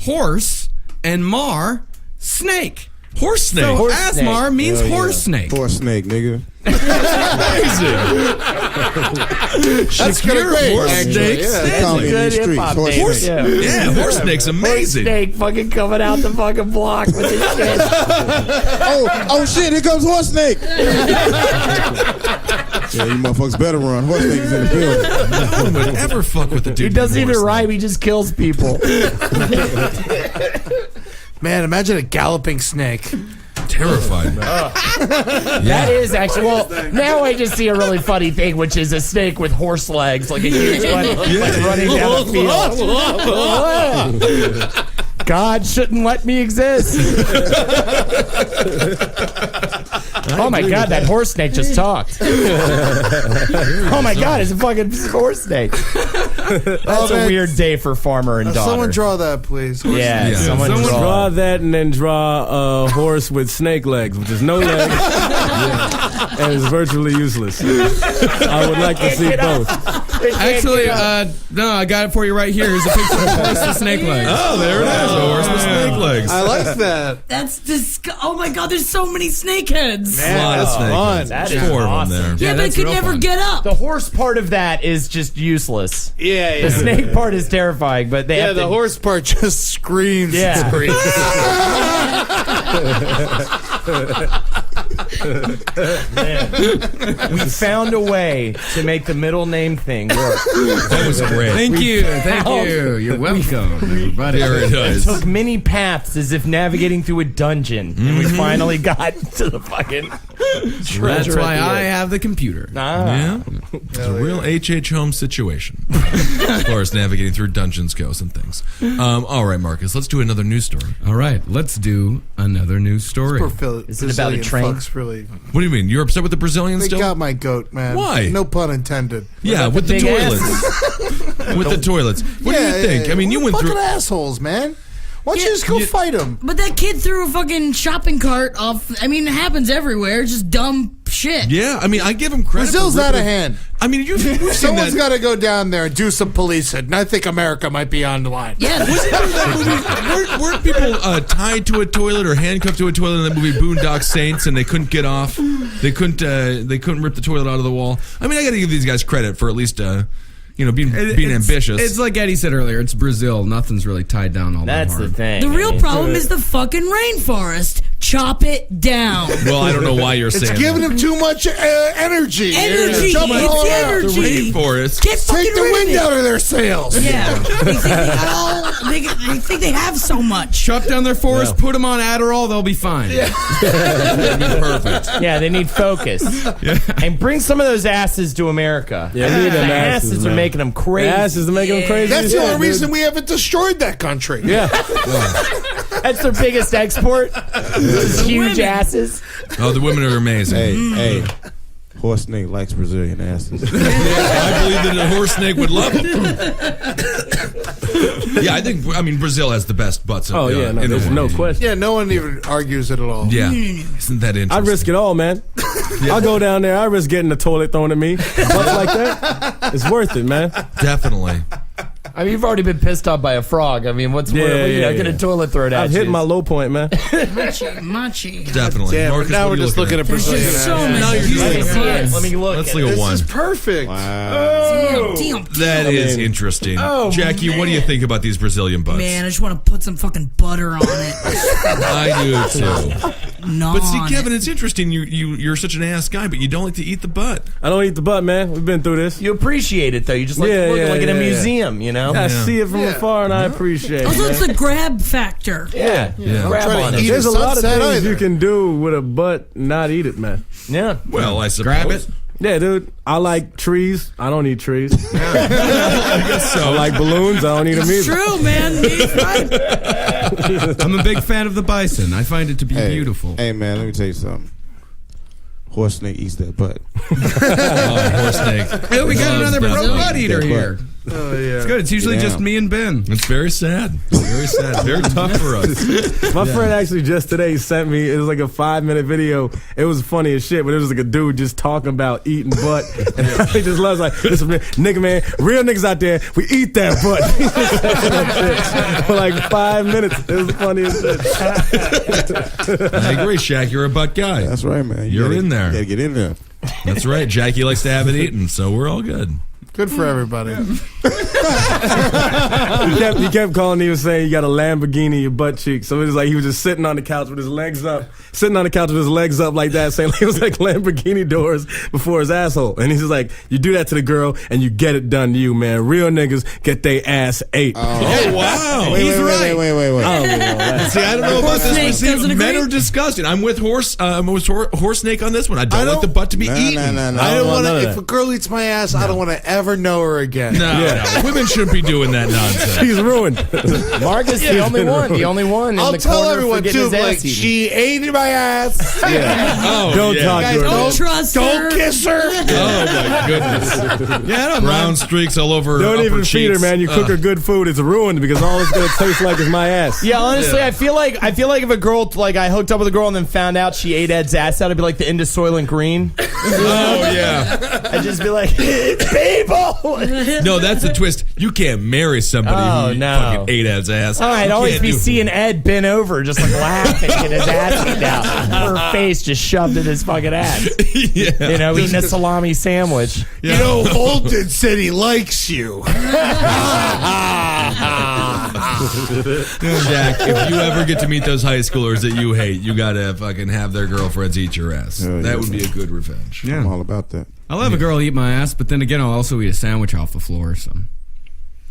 horse, and mar, snake. Horse snake. So Asmar means horse snake. Horse snake, nigga. Amazing. That's kind of great. Horse Actually, snake. yeah. They call me in the streets. Horse Horse, snake. yeah, horse snake's amazing. Snake fucking coming out the fucking block with his shit. Oh shit, here comes horse snake. Yeah, you motherfuckers better run. Horse snake is in the building. No one would ever fuck with the dude. He doesn't even horse rhyme, he just kills people. Man, imagine a galloping snake. Terrified. That is actually, well, now I just see a really funny thing, which is a snake with horse legs, like a huge one, like running down the field. God shouldn't let me exist. Oh my God, that horse snake just talked. Oh my God, it's a fucking horse snake. That's a weird day for farmer and daughter. Someone draw that, please. Horse Yeah, snake. someone Draw that and then draw a horse with snake legs, which is no legs and is virtually useless. I would like to see both. Actually, no, I got it for you right here. Here's a picture of a horse with snake legs. Oh, there it is. A horse with snake legs. I like that. That's oh my God, there's so many snake heads. A lot of snake legs. That There's is 4 awesome. of them there. Yeah, but it that's could real never fun. get up. The horse part of that is just useless. Yeah, The snake part is terrifying, but they Yeah, have the to, horse part just screams. Yeah. And screams. we found a way to make the middle name thing work. That was great. Thank you. You're welcome, everybody. There it is. Took many paths as if navigating through a dungeon, and we finally got to the fucking treasure. That's why at the I end. have the computer. Yeah, it's a real H.H. Holmes situation as far as navigating through dungeons goes and things. All right, Marcus, let's do another news story. All right, let's do another news story. Poor Is it about a Brazilian train? fucks really. What do you mean? You're upset with the Brazilians They still? got my goat, man. Why? No pun intended. Yeah, with the big toilets. With the toilets. What do you think? I mean, you went fucking through. assholes, man. Why don't you just go fight them? But that kid threw a fucking shopping cart off. I mean, it happens everywhere. It's just dumb shit. Yeah, I mean, I give him credit. Brazil's for out of ripping- hand. I mean, you've seen Someone's that. got to go down there and do some policing. And I think America might be on the line. Yeah. Weren't people tied to a toilet or handcuffed to a toilet in the movie Boondock Saints, and they couldn't get off? They couldn't rip the toilet out of the wall. I mean, I got to give these guys credit for at least being ambitious. It's like Eddie said earlier. It's Brazil. Nothing's really tied down all that That's hard. the thing. The real problem is the fucking rainforest. Chop it down. Well, I don't know why you're It's saying giving that. them too much energy. Energy. Jumping all It's around. energy. The rainforest. Get fucking Take the rid wind of it. out of their sails. Yeah. They think they have so much. Chop down their forest, put them on Adderall, they'll be fine. Perfect. Yeah, they need focus. And bring some of those asses to America. Yeah, the we need them asses asses, are man. making them crazy. The asses to make them crazy. That's the Yeah, only dude. reason we haven't destroyed that country. Yeah. That's their biggest export. Huge asses. Oh, the women are amazing. Hey, horse snake likes Brazilian asses. I believe that a horse snake would love them. Yeah, I mean, Brazil has the best butts in Oh, yeah, no, in the there's world. no question. Yeah, no one even argues it at all. Yeah. Isn't that interesting? I'd risk it all, man. I'll go down there. I risk getting the toilet thrown at me. Butts like that. It's worth it, man. Definitely. I mean, you've already been pissed off by a frog. I mean, get a toilet thrown at I've you. hit my low point, man. Machi. Definitely. Damn, Marcus, now what we're are you just looking at There's Brazilian just so asses. many. Now you're just Let me looking see at it. Let me look. Let's at look it. at This one. is perfect. Damn. That is interesting. Jackie, what do you think about these Brazilian butts? Man, I just want to put some fucking butter on it. I do too. But see, On Kevin, it. it's interesting. You're such an ass guy, but you don't like to eat the butt. I don't eat the butt, man. We've been through this. You appreciate it, though. You just like Yeah, to look yeah, like in a yeah, yeah. museum, you know? I see it from afar and I appreciate it. Also, it's man. the grab factor. Yeah. Grab trying on to it. eat There's a lot of sunset things either. you can do with a butt, not eat it, man. Yeah. Well, I suppose. Grab it. Yeah, dude. I like trees. I don't eat trees. I guess so. I like balloons. I don't eat them It's either. true, man. He's right. I'm a big fan of the bison. I find it to be beautiful. Hey, man, let me tell you something. horse snake eats that butt. Horse snake. Hey, we got another pro butt eater here. Oh yeah, it's good. It's usually just me and Ben. It's very sad. Very sad. Very tough for us. My friend actually just today sent me. It was like a 5-minute video. It was funny as shit, but it was like a dude just talking about eating butt, and he just loves like, listen, nigga, man, real niggas out there, we eat that butt. For like 5 minutes. It was funny as shit. I agree, Shaq. You're a butt guy. That's right, man. You're in there. You gotta get in there. That's right. Jackie likes to have it eaten, so we're all good. Good for everybody. He kept calling. He was saying you got a Lamborghini in your butt cheek. So it was like he was just sitting on the couch with his legs up, like that, saying it was like Lamborghini doors before his asshole. And he's just like, you do that to the girl and you get it done to you, man. Real niggas get their ass ate. Oh wow, Wait, he's right. Wait. See, I don't know about this. Snake Men are disgusting. I'm with horse snake on this one. I don't like the butt to be eaten. No. I don't want to. If a girl eats my ass, I don't want to ever know her again. No, women shouldn't be doing that nonsense. He's ruined. Marcus, the only one. In I'll the tell corner everyone for too. getting his Like ass eaten. she ate my ass. Don't talk to her. Don't trust her. Don't kiss her. Oh my goodness. Brown streaks all over. Don't her even upper feed her, cheeks. man. You cook her good food, it's ruined because all it's gonna taste like is my ass. Yeah, honestly, I feel like if a girl, like I hooked up with a girl and then found out she ate Ed's ass out, I'd be like the end of Soylent Green. Oh yeah. I'd just be like, people. No, that's the twist. You can't marry somebody who fucking ate Ed's ass. Oh, I'd You always can't be do- seeing Ed bent over, just like laughing, get his ass eaten out. Her face just shoved in his fucking ass. Yeah. You know, eating a salami sandwich. Yeah. You know, Holden said he likes you. Jack, if you ever get to meet those high schoolers that you hate, you gotta fucking have their girlfriends eat your ass. That would be a good revenge. Yeah. I'm all about that. I'll have a girl eat my ass, but then again, I'll also eat a sandwich off the floor, so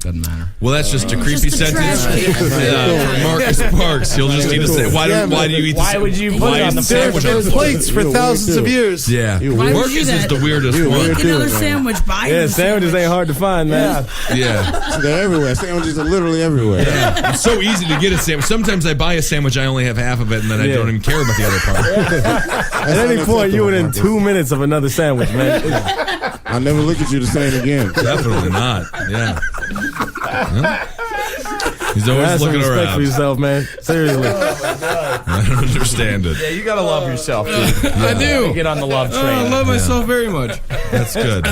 doesn't matter. Well, that's just a creepy Just a sentence. trash Marcus Parks, he'll just eat a sandwich. Why do you eat the Why would you put it on the sandwich? sandwich? Plates for thousands of years. Yeah. Why would you Marcus do is that? the weirdest one. Make another sandwich. Buy Yeah, the sandwiches ain't hard to find, man. Yeah. They're everywhere. Sandwiches are literally everywhere. It's so easy to get a sandwich. Sometimes I buy a sandwich, I only have half of it, and then I don't even care about the other part. At any point, you within 2 minutes of another sandwich, man. I'll never look at you the same again. Definitely not. Yeah. He's always Have some looking respect around. for yourself, man. Seriously. I don't understand it. Yeah, you gotta love yourself, dude. I do. Get on the love train. I love myself very much. That's good.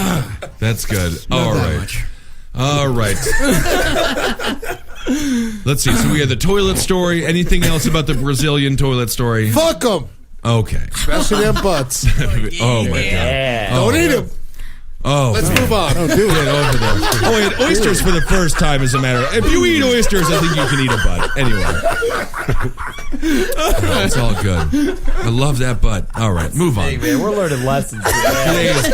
That's good. All right. All right. Let's see. So we had the toilet story. Anything else about the Brazilian toilet story? Fuck them. Okay. Especially them butts. Oh my god. Yeah. Don't eat them. Oh, Let's move on. Don't do it over there. Oh, wait, oysters for the first time, as a matter of. If you eat oysters, I think you can eat a butt. Anyway. It's all good. I love that butt. All right, move on. Hey, man, we're learning lessons today. Today is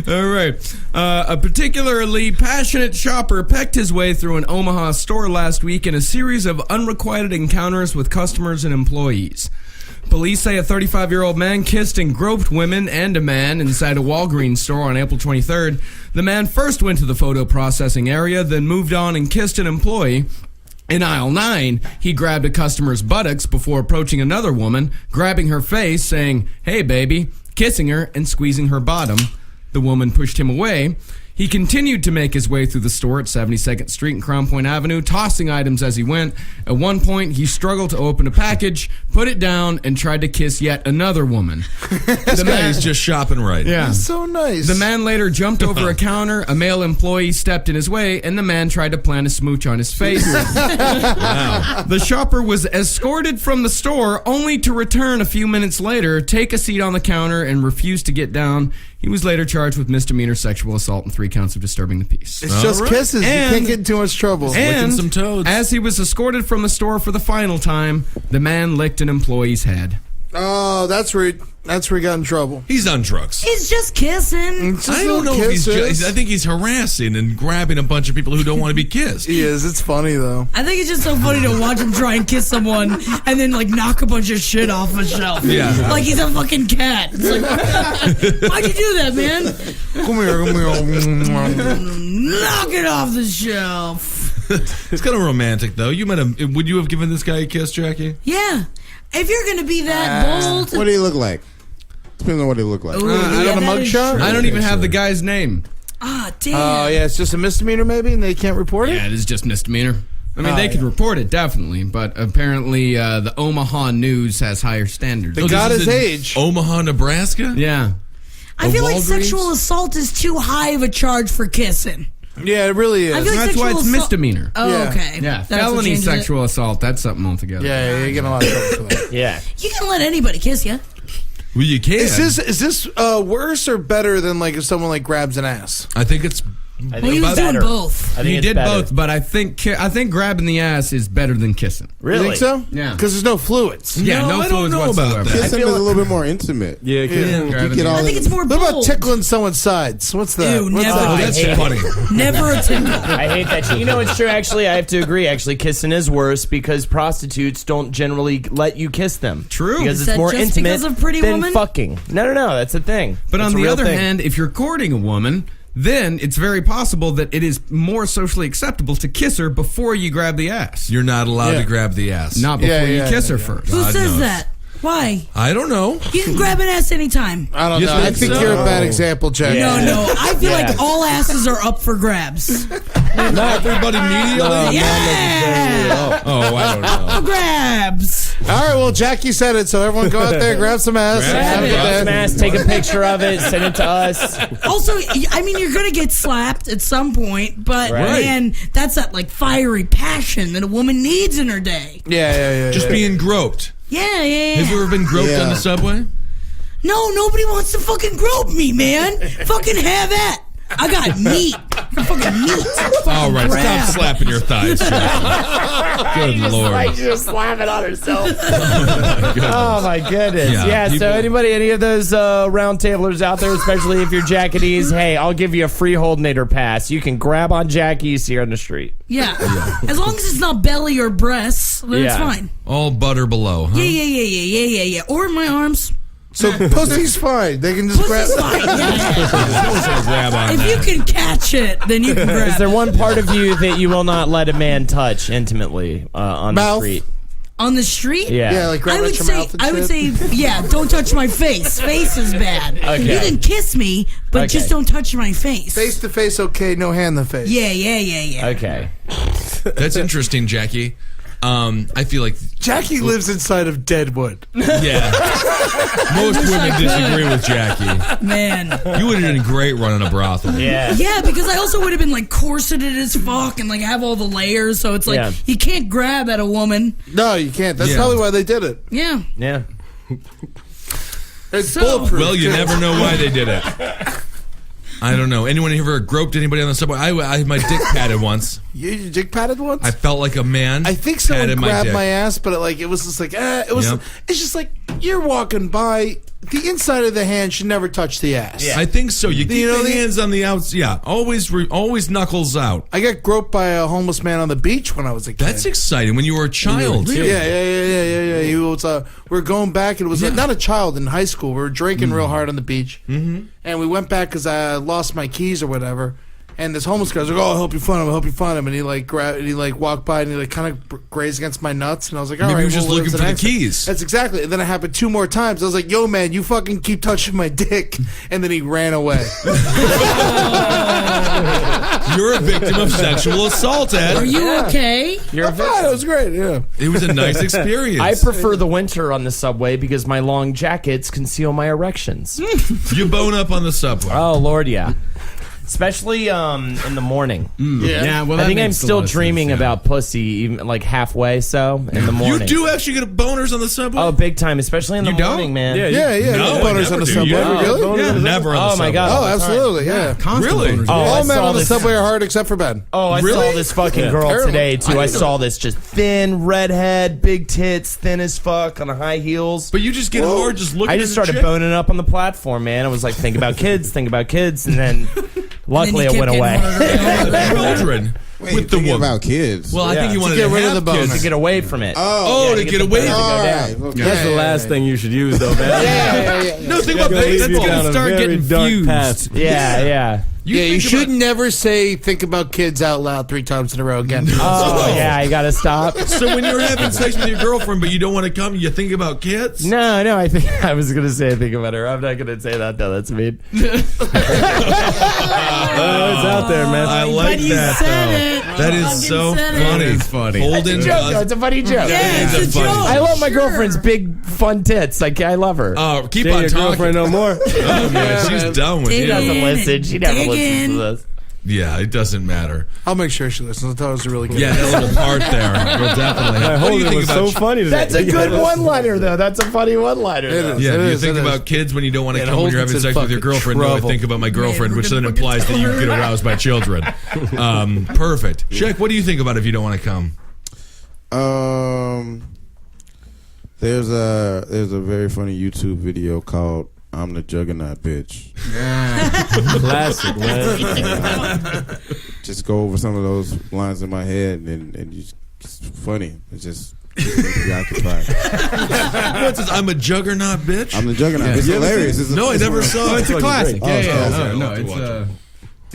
good. All right. A particularly passionate shopper pecked his way through an Omaha store last week in a series of unrequited encounters with customers and employees. Police say a 35-year-old man kissed and groped women and a man inside a Walgreens store on April 23rd. The man first went to the photo processing area, then moved on and kissed an employee. In aisle 9, he grabbed a customer's buttocks before approaching another woman, grabbing her face, saying, "Hey, baby," kissing her and squeezing her bottom. The woman pushed him away. He continued to make his way through the store at 72nd Street and Crown Point Avenue, tossing items as he went. At one point, he struggled to open a package, put it down, and tried to kiss yet another woman. This guy is just shopping right. Yeah. That's so nice. The man later jumped over a counter, a male employee stepped in his way, and the man tried to plant a smooch on his face. Wow. The shopper was escorted from the store only to return a few minutes later, take a seat on the counter, and refuse to get down. He was later charged with misdemeanor sexual assault and 3 counts of disturbing the peace. It's just kisses. You can't get in too much trouble. And some toads. as he was escorted from the store for the final time, the man licked an employee's head. Oh, that's where he got in trouble. He's on drugs. He's just kissing. It's just I don't know little if he's kisses. just, I think he's harassing and grabbing a bunch of people who don't want to be kissed. He is. It's funny though. I think it's just so funny to watch him try and kiss someone and then like knock a bunch of shit off a shelf. Yeah. Like he's a fucking cat. It's like, why'd you do that, man? Come here. Knock it off the shelf. It's kind of romantic, though. You might have. Would you have given this guy a kiss, Jackie? Yeah. If you're gonna be that bold, What do you look like? Depends on what they look like. Ooh, I got a that is mugshot? true. I don't even have the guy's name. Ah, damn. Oh, yeah, it's just a misdemeanor maybe, and they can't report it? Yeah, it is just misdemeanor. I mean, they could report it, definitely, but apparently the Omaha News has higher standards. They got his age. Omaha, Nebraska? Yeah. I feel like Walgreens? sexual assault is too high of a charge for kissing. Yeah, it really is. I feel like That's why sexual it's assault- misdemeanor. Oh, Yeah. okay. Yeah, That's what felony changes it. sexual assault, that's something altogether. Yeah, you're getting a lot of trouble for that. Yeah. You can let anybody kiss you. Well, you can. Is this worse or better than like if someone like grabs an ass? I think it's. I Well, think he it's was doing better. both. I think He it's did better. both, but I think grabbing the ass is better than kissing. Really? You think so? Yeah. Because there's no fluids. Yeah, No, no I don't fluids know about whatsoever. that. Kissing is a little bit more intimate. Yeah, You get all I think it's more What bold. about tickling someone's sides? What's that? Ew, What's never. that? I That's hate funny. Never a tickle. I hate that shit. You know, it's true. Actually, I have to agree. Actually, kissing is worse because prostitutes don't generally let you kiss them. True. Because Is it's that more just intimate because of Pretty than Woman? fucking. No. That's the thing. But That's on a the real other thing. hand, if you're courting a woman, then it's very possible that it is more socially acceptable to kiss her before you grab the ass. You're not allowed to grab the ass. Not before Yeah, you yeah, kiss yeah, her first. Who God says knows. that? Why? I don't know. You can grab an ass anytime. I don't You know. I think think so? you're a bad example, Jack. Yeah. No. I feel Yeah. like all asses are up for grabs. Not everybody immediately. Yeah. Oh, I don't know. For grabs. All right, well, Jackie said it, so everyone go out there, grab some ass. Grab and have Grab a it, good grab some day. ass, take a picture of it, send it to us. Also, I mean, you're going to get slapped at some point, but Right. man, that's that like fiery passion that a woman needs in her day. Yeah. Just being groped. Yeah. Have you ever been groped Yeah. on the subway? No, nobody wants to fucking grope me, man. Fucking have that. I got meat. Fucking meat. All right, grab. stop slapping your thighs, Jackie. Good Lord. just slapping on herself. Oh my goodness. Yeah, Yeah, people- so any of those roundtablers out there, especially if you're Jackanese, hey, I'll give you a free Holdenator pass. You can grab on Jackie's here on the street. Yeah. As long as it's not belly or breasts, then it's Yeah. fine. All butter below, huh? Yeah. Or in my arms. So pussy's fine. They can just grab Pussy's fine. Yeah. Grab on If that. you can catch it, then you can grab Is there it. one part of you that you will not let a man touch intimately on the Mouth. street? On the street? Yeah. like grab I at would your say, mouth and I would shit. say, yeah. Don't touch my face. Face is bad. Okay. You can kiss me, but Okay. just don't touch my face. Face to face, okay, no hand in the face. Yeah. Okay. That's interesting, Jackie. I feel like, Jackie lives inside of Deadwood. yeah. Most women disagree with Jackie. Man. You would have been great running a brothel. Yeah. Yeah, because I also would have been like corseted as fuck and like have all the layers, so it's like Yeah. you can't grab at a woman. No, you can't. That's Yeah. probably why they did it. Yeah. Yeah. It's So- bulletproof. Well, you never know why they did it. I don't know. Anyone ever groped anybody on the subway? I had my dick patted once. You dick patted once? I felt like a man. I think someone patted grabbed dick. my ass, but it was just like, it was. Yep. It's just like you're walking by. The inside of the hand should never touch the ass. I think so. You keep know the the- hands on the outs. Yeah, always knuckles out. I got groped by a homeless man on the beach when I was a kid. That's exciting. When you were a child, too. Yeah. He was. We were going back, and it was not a child in high school. We were drinking real hard on the beach, and we went back because I lost my keys or whatever. And this homeless guy's like, "Oh, I'll help you find him. I'll help you find him." And he like grabbed, and he like walked by, and he like kind of grazed against my nuts. And I was like, "All Maybe right." he was just well, looking what's for the next? keys. That's exactly. And then it happened 2 more times. I was like, "Yo, man, you fucking keep touching my dick." And then he ran away. You're a victim of sexual assault, Ed. Are you okay? You're a Fine, it victim. was great. Yeah. It was a nice experience. I prefer the winter on the subway because my long jackets conceal my erections. You bone up on the subway. Oh Lord, yeah. Especially in the morning. Yeah, well, I that think I'm makes a still lot of dreaming sense, yeah. about pussy, even like halfway so in the morning. You do actually get boners on the subway? Oh, big time, especially in the You don't? morning, man. Yeah, Yeah. No, I Boners never on the do. subway. Yeah. Really? Yeah, never on the Oh, subway. my God. Oh, all the time. absolutely. Yeah. Constant Really? boners. Oh, I All men saw on the this- subway are hard except for Ben. Oh, I Really? saw this fucking girl Apparently. today too. I saw this just thin redhead, big tits, thin as fuck on high heels. But you just get hard just looking I at just the started chick. boning up on the platform, man. I was like, think about kids, and then luckily And it then went you kept away. getting harder. Children Wait, with the thinking woman. about kids. Well, I think you To wanted get to rid of have the kids. bonus. To get away from it. Oh, Yeah, to get the away bonus from to go all down. right. Okay. That's the last thing you should use, though, man. No, think about Gonna leave you baseball. down a Start very getting dark fused. path. Yeah. You should never say "think about kids" out loud 3 times in a row again. Oh yeah, I gotta stop. So when you're having sex with your girlfriend, but you don't want to come, you think about kids? No, I think I was gonna say I think about her. I'm not gonna say that though. That's mean. It's out there, man. I like But you that. said though. it. That is so Fucking said it. funny. It's funny. Holden, It's a joke, though. It's a funny joke. Yeah, It's it's a funny. joke. I love my Sure. girlfriend's big fun tits. Like I love her. keep She ain't on your talking. girlfriend no more. Oh, man, she's done with She you. doesn't listen. She never Dig listens in. to this. Yeah, it doesn't matter. I'll make sure she listens. I thought it was a really good. Yeah, that little part there. Well, definitely. That What do you Holden think was about? so funny today. That's a good one-liner, though. That's a funny one-liner. It though. is. Yeah, do you is, think it about is. kids when you don't want to And come when you're having Holden's in sex with your fucking girlfriend? No, I trouble. think about my girlfriend, Man, which we're then gonna implies that you get aroused by children. Perfect. Shaq, what do you think about if you don't want to come? There's a very funny YouTube video called "I'm the Juggernaut, bitch." Classic, man. Just go over some of those lines in my head, and it's funny. It's just keeps me preoccupied. What's this? I'm a juggernaut, bitch. I'm the Juggernaut. It's You ever hilarious. seen- It's a- No, I never saw it. It's a classic. Oh, Yeah, it's yeah. awesome. No, I'll have to watch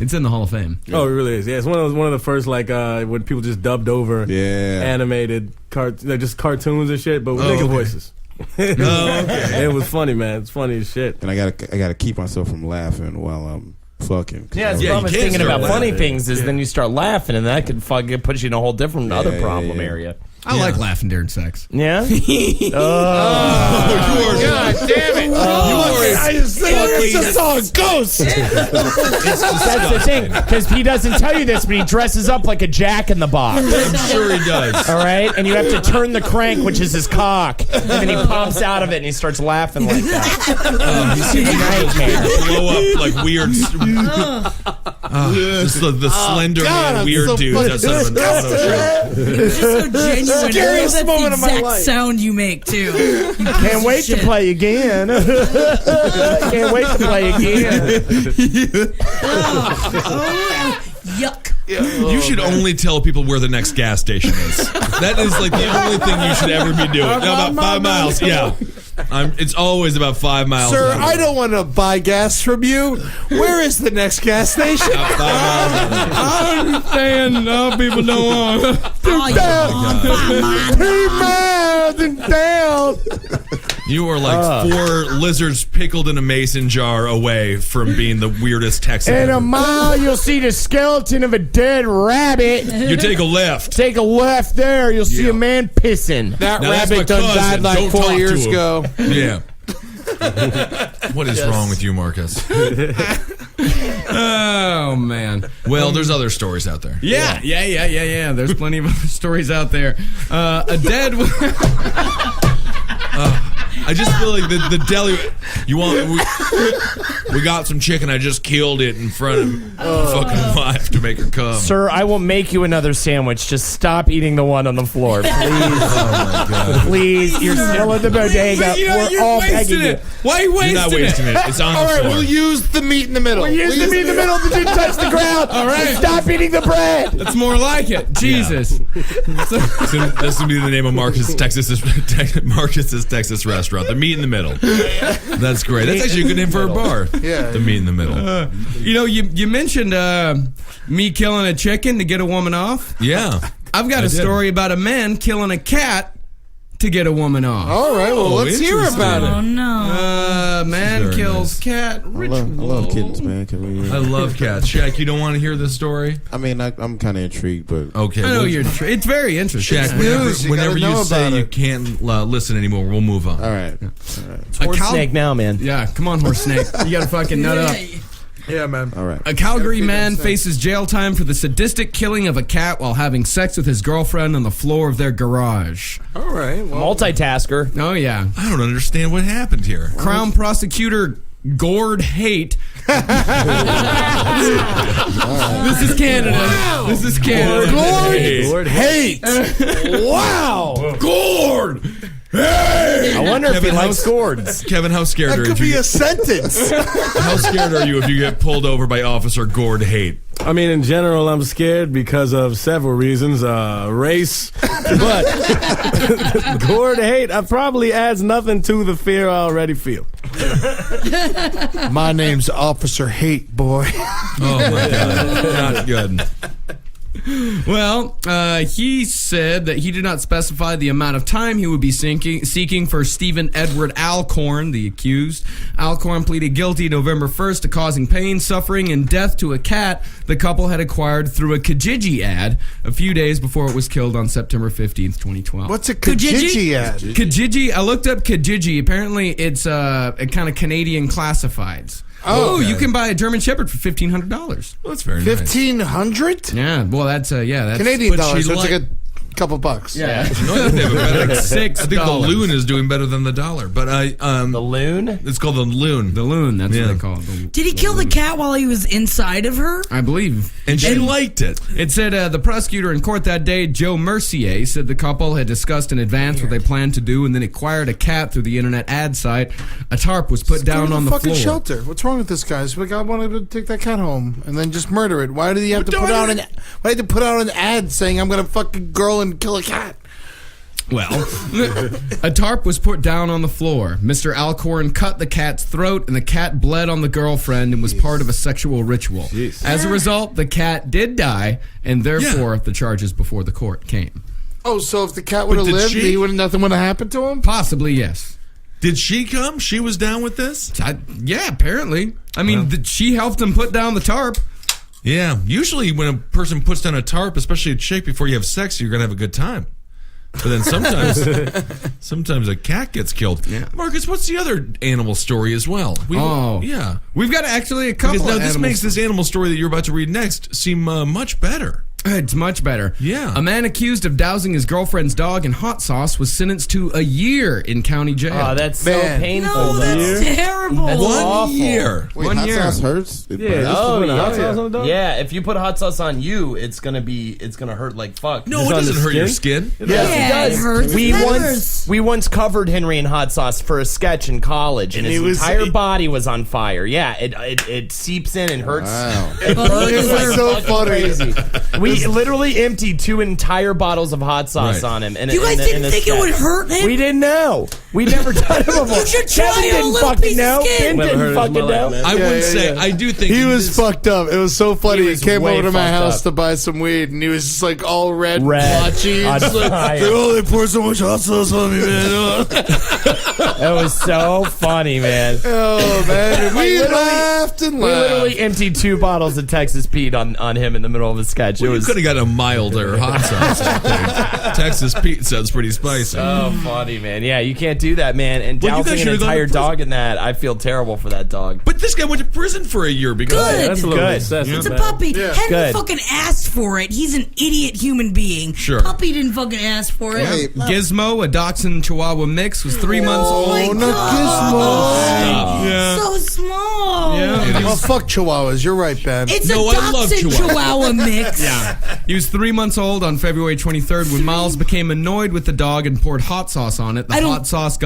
it's in the Hall of Fame. Oh, it really is. Yeah, it's one of the first when people just dubbed over animated just cartoons and shit, but with nigga voices. okay. It was funny, man. It's funny as shit. And I gotta keep myself from laughing while I'm fucking. Yeah, the Yeah, problem you is can't thinking start about funny laughing. things is then you start laughing, and that could fucking put you in a whole different other problem yeah. area. I like laughing during sex. Yeah? God damn it! It's a song, Ghost. That's the thing, because he doesn't tell you this, but he dresses up like a Jack in the Box. I'm sure he does. All right? And you have to turn the crank, which is his cock, and then he pumps out of it and he starts laughing like that. It's a nightmare. Blow up like weird. Just the slender God, man, I'm weird so dudes fucking outside of an auto show. It's just so genuine. Scariest That's moment the of my exact life. sound you make too. Can't wait to play again. Can't wait to play again. Yuck. You should only tell people where the next gas station is. That is like the only thing you should ever be doing. No, about 5 miles. Yeah. It's always about 5 miles. Sir, an hour. I don't want to buy gas from you. Where is the next gas station? About 5 miles an hour. I understand. People don't want. Oh, yeah. 3 miles and down. You are like 4 lizards pickled in a mason jar away from being the weirdest Texan. In a ever. mile, you'll see the skeleton of a dead rabbit. You take a left. Take a left there, you'll see Yeah. a man pissing. That Now, that's rabbit my done cousin. died like Don't 4 talk to years him. ago. Yeah. What is wrong with you, Marcus? Oh man. Well, there's other stories out there. Yeah. There's plenty of other stories out there. A dead. I just feel like the deli. We got some chicken. I just killed it in front of my fucking wife to make her come. Sir, I will make you another sandwich. Just stop eating the one on the floor, please. Oh my god! Please, you're still at the bodega. We're all pegging you. Why are you wasting You're not wasting it. It's on All the right, floor. we'll use the meat in the middle. Use the meat in the middle that didn't touch the ground. All right. Stop eating the bread. That's more like it. Jesus. That's gonna be the name of Marcus's Texas restaurant. The meat in the middle. That's great. That's actually a good name for a bar. Yeah. The meat in the middle. You mentioned me killing a chicken to get a woman off. Yeah. I've got a did. story about a man killing a cat to get a woman off. All right, well, let's hear interesting. about Oh it. no. Man Very kills nice. cat. I love kittens, man. Can we, I love cats. Shaq, you don't want to hear this story? I mean, I'm kind of intrigued, but Okay. I know it's very interesting. Shaq, news. You whenever gotta know you say about you it. can't listen anymore, we'll move on. all right. Horse snake now, man. Yeah, come on, horse snake. You gotta fucking nut up. Yeah, man. All right. A Calgary man sense. faces jail time for the sadistic killing of a cat while having sex with his girlfriend on the floor of their garage. All right. Well, Multitasker. Oh yeah. I don't understand what happened here. Crown prosecutor Gord Haight. This is Canada. This is Canada. Lord hate. Wow. Gord. I wonder if he Kevin, likes gourds. Kevin, how scared That are could you? be a sentence. How scared are you if you get pulled over by Officer Gord Haight? I mean, in general, I'm scared because of several reasons. Race, but Gord hate probably adds nothing to the fear I already feel. My name's Officer Hate, boy. Oh my God, not good. Well, he said that he did not specify the amount of time he would be seeking for Stephen Edward Alcorn, the accused. Alcorn pleaded guilty November 1st to causing pain, suffering, and death to a cat the couple had acquired through a Kijiji ad a few days before it was killed on September 15th, 2012. What's a Kijiji ad? Kijiji, I looked up Kijiji. Apparently, it's a kind of Canadian classifieds. Oh, You can buy a German Shepherd for $1,500. Well, that's very nice. 1,500 Yeah, well, that's Canadian but dollars. she So it's like a couple bucks. Yeah. No, I think they have a better. Like $6. I think the loon is doing better than the dollar. But The loon? it's called the loon. The loon, that's Yeah. what they call it. Did he kill the cat while he was inside of her? I believe. And she liked it. It said the prosecutor in court that day, Joe Mercier, said the couple had discussed in advance what they planned to do and then acquired a cat through the internet ad site. A tarp was put down on the fucking floor. shelter. What's wrong with this guy? So like, I wanted to take that cat home and then just murder it. Why did he have to put out an? Why did he put out an ad saying I'm gonna fuck a girl and kill a cat? Well, a tarp was put down on the floor. Mr. Alcorn cut the cat's throat, and the cat bled on the girlfriend and was part of a sexual ritual. As a result, the cat did die, and therefore the charges before the court came. Oh, so if the cat would have did lived, she- nothing would have happened to him? Possibly, yes. Did she come? She was down with this? Yeah, apparently. I mean, she helped him put down the tarp. Yeah. Usually when a person puts down a tarp, especially a chick, before you have sex, you're going to have a good time. But then sometimes a cat gets killed. Yeah. Marcus, what's the other animal story as well? Yeah. We've got actually a couple Because now of this animals. makes this animal story that you're about to read next seem much better. It's much better. Yeah. A man accused of dousing his girlfriend's dog in hot sauce was sentenced to a year in county jail. Oh, that's so Man. painful. No, that's terrible. That's awful. Year. Wait, 1 hot year. sauce hurts? It Yeah, burns? just Oh, put yeah. hot sauce on the dog? Yeah, if you put hot sauce on you, it's gonna hurt like fuck. No, Just it on the doesn't hurt your skin. Yes, Yeah, it does. it hurts. We It once hurts. we once covered Henry in hot sauce for a sketch in college, and his entire body was on fire. Yeah, it seeps in and hurts. Wow. It Oh, burns this is like so fucking funny. crazy. We literally emptied 2 entire bottles of hot sauce Right. on him. You guys didn't think it would hurt him? We didn't know. We'd never done it before. You should try Kevin a didn't little fucking piece of know. skin. Ben Never didn't heard of fucking his know. mother, man. I would say, yeah. I do think He in was this- fucked up. It was so funny. He He was came way over to my fucked house up. to buy some weed, and he was just like all red, Red. blotchy. On It's like, fire. oh, they poured so much hot sauce on me, man. It was so funny, man. Oh, man. We literally- laughed and We laughed. literally emptied 2 bottles of Texas Pete on him in the middle of a sketch. Well, It you was could have got a milder hot sauce. I think. Texas Pete sounds pretty spicy. so funny, man. Yeah, you can't do that, man. And Well, you guys dousing an should've gone to entire prison. dog in that, I feel terrible for that dog. But this guy went to prison for a year because Good. That's a little Good. excessive. It's a man. puppy. Yeah. Henry Good. fucking asked for it. He's an idiot human being. Sure. Puppy didn't fucking ask for it. Hey, Gizmo, a Dachshund Chihuahua mix, was 3 months Oh my old. not God. Yeah. So small. Yeah. Oh, fuck Chihuahuas. You're right, Ben. It's No, a I love Dachshund Chihuahua. Chihuahua mix. He was 3 months old on February 23rd when Miles became annoyed with the dog and poured hot sauce on it. The hot sauce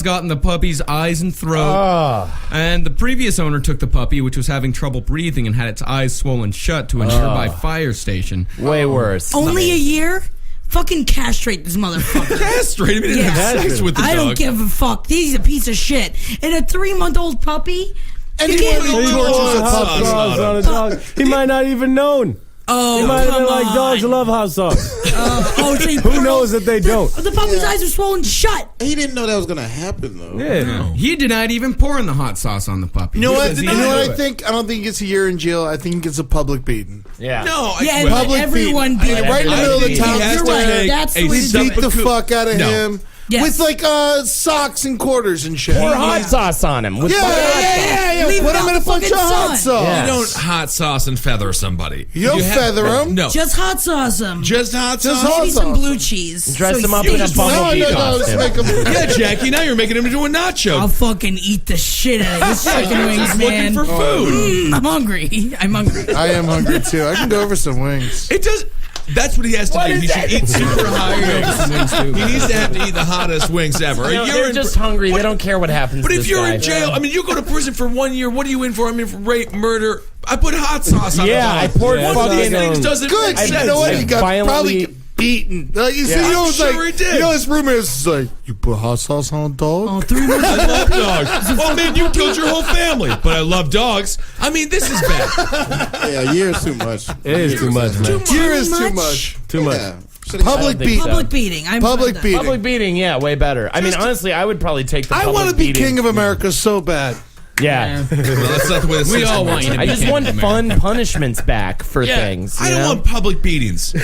got in the puppy's eyes and throat. And the previous owner took the puppy, which was having trouble breathing and had its eyes swollen shut, to a nearby fire station. Way worse. Only a year? Fucking castrate this motherfucker. castrate him. He didn't have sex with the I dog. don't give a fuck. He's a piece of shit. And a 3-month-old puppy? And You he can't went be- to He torches poured a hot puppy. sauce on a dog. He might not even known. Oh, He might have come been like, on. dogs love hot sauce. Oh, so Who knows that they don't? The puppy's eyes are swollen shut. he didn't know that was going to happen, though. Yeah. He denied even pouring the hot sauce on the puppy. You know what? Because You he know knew what I it. think? I don't think he gets a year in jail. I think he gets a public beating. Yeah. No, Yeah, I, and well, Public everyone beating. beat him. Right in the middle of the He town has You're to right. take That's a the way We to do beat it. the fuck out of No. him Yes. with like socks and quarters and shit. Pour hot sauce on him. With Yeah, fucking hot sauce. yeah. Leave Put it him out in a the bunch of fucking hot sun. sauce. Yeah. you don't hot sauce and feather somebody. You don't feather him. No, Just hot sauce him. just hot sauce. hot Maybe some sauce. blue cheese. Dress So him up he in a stays bumblebee warm. No, let's costume. make him. Yeah, Jackie. Now you're making him into a nacho. I'll fucking eat the shit out of this chicken wings, Just man. looking for food. I'm hungry. I'm hungry. I am hungry too. I can go over some wings. It does. That's what he has to do. He should eat super high wings. He needs to have to eat the hottest wings ever. They're just hungry. They don't care what happens. But to if this you're guy. in jail, I mean, you go to prison for 1 year. What are you in for? I'm in for rape, murder. I put hot sauce on. Yeah, I poured one of these things doesn't Good. make You sense. know what? He got Violently- probably beaten. Like, you see, Yeah. you know, I'm it's sure like, he did. you know, his roommate was like, you put hot sauce on a dog? Oh, 3 months. I love dogs. Oh man, you killed your whole family. But I love dogs. I mean, this is bad. Yeah, a year is too much. It is too much, man. Here is too much? much. Too much. Yeah. Public think beating. so. Public beating. I'm Public beating. Public beating, yeah, way better. I mean, honestly, I would probably take the I public want to be beating. king of America so bad. Yeah. Well, that's not the way We all want you to I be just king want of fun punishments back for things. I you don't know? want public beatings.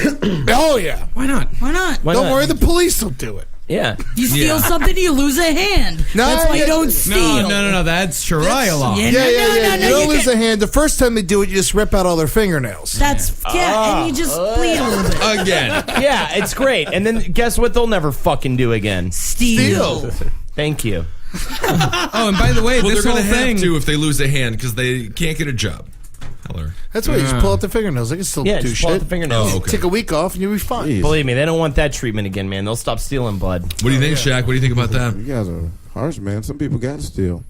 Oh, yeah. Why not? Why not? Why Don't not? worry, the police will do it. Yeah. You steal something, you lose a hand. No, That's why yeah, you don't no, steal. No. That's Sharia law. Yeah, Yeah, no, yeah, no, yeah. no, You don't you lose can't- a hand. The first time they do it, you just rip out all their fingernails. That's and you just bleed a little bit. Again. Yeah, it's great. And then guess what they'll never fucking do again? Steal. Thank you. Oh, and by the way, Well, this they're whole going to thing. have to if they lose a hand because they can't get a job. Heller. That's why you just pull out the fingernails. They can still Yeah, do just pull out shit. the fingernails. Oh, okay. Take a week off and you'll be fine. Jeez. Believe me, they don't want that treatment again, man. They'll stop stealing blood. What do you think, Shaq? What do you think about that? You guys are harsh, man. Some people got to steal.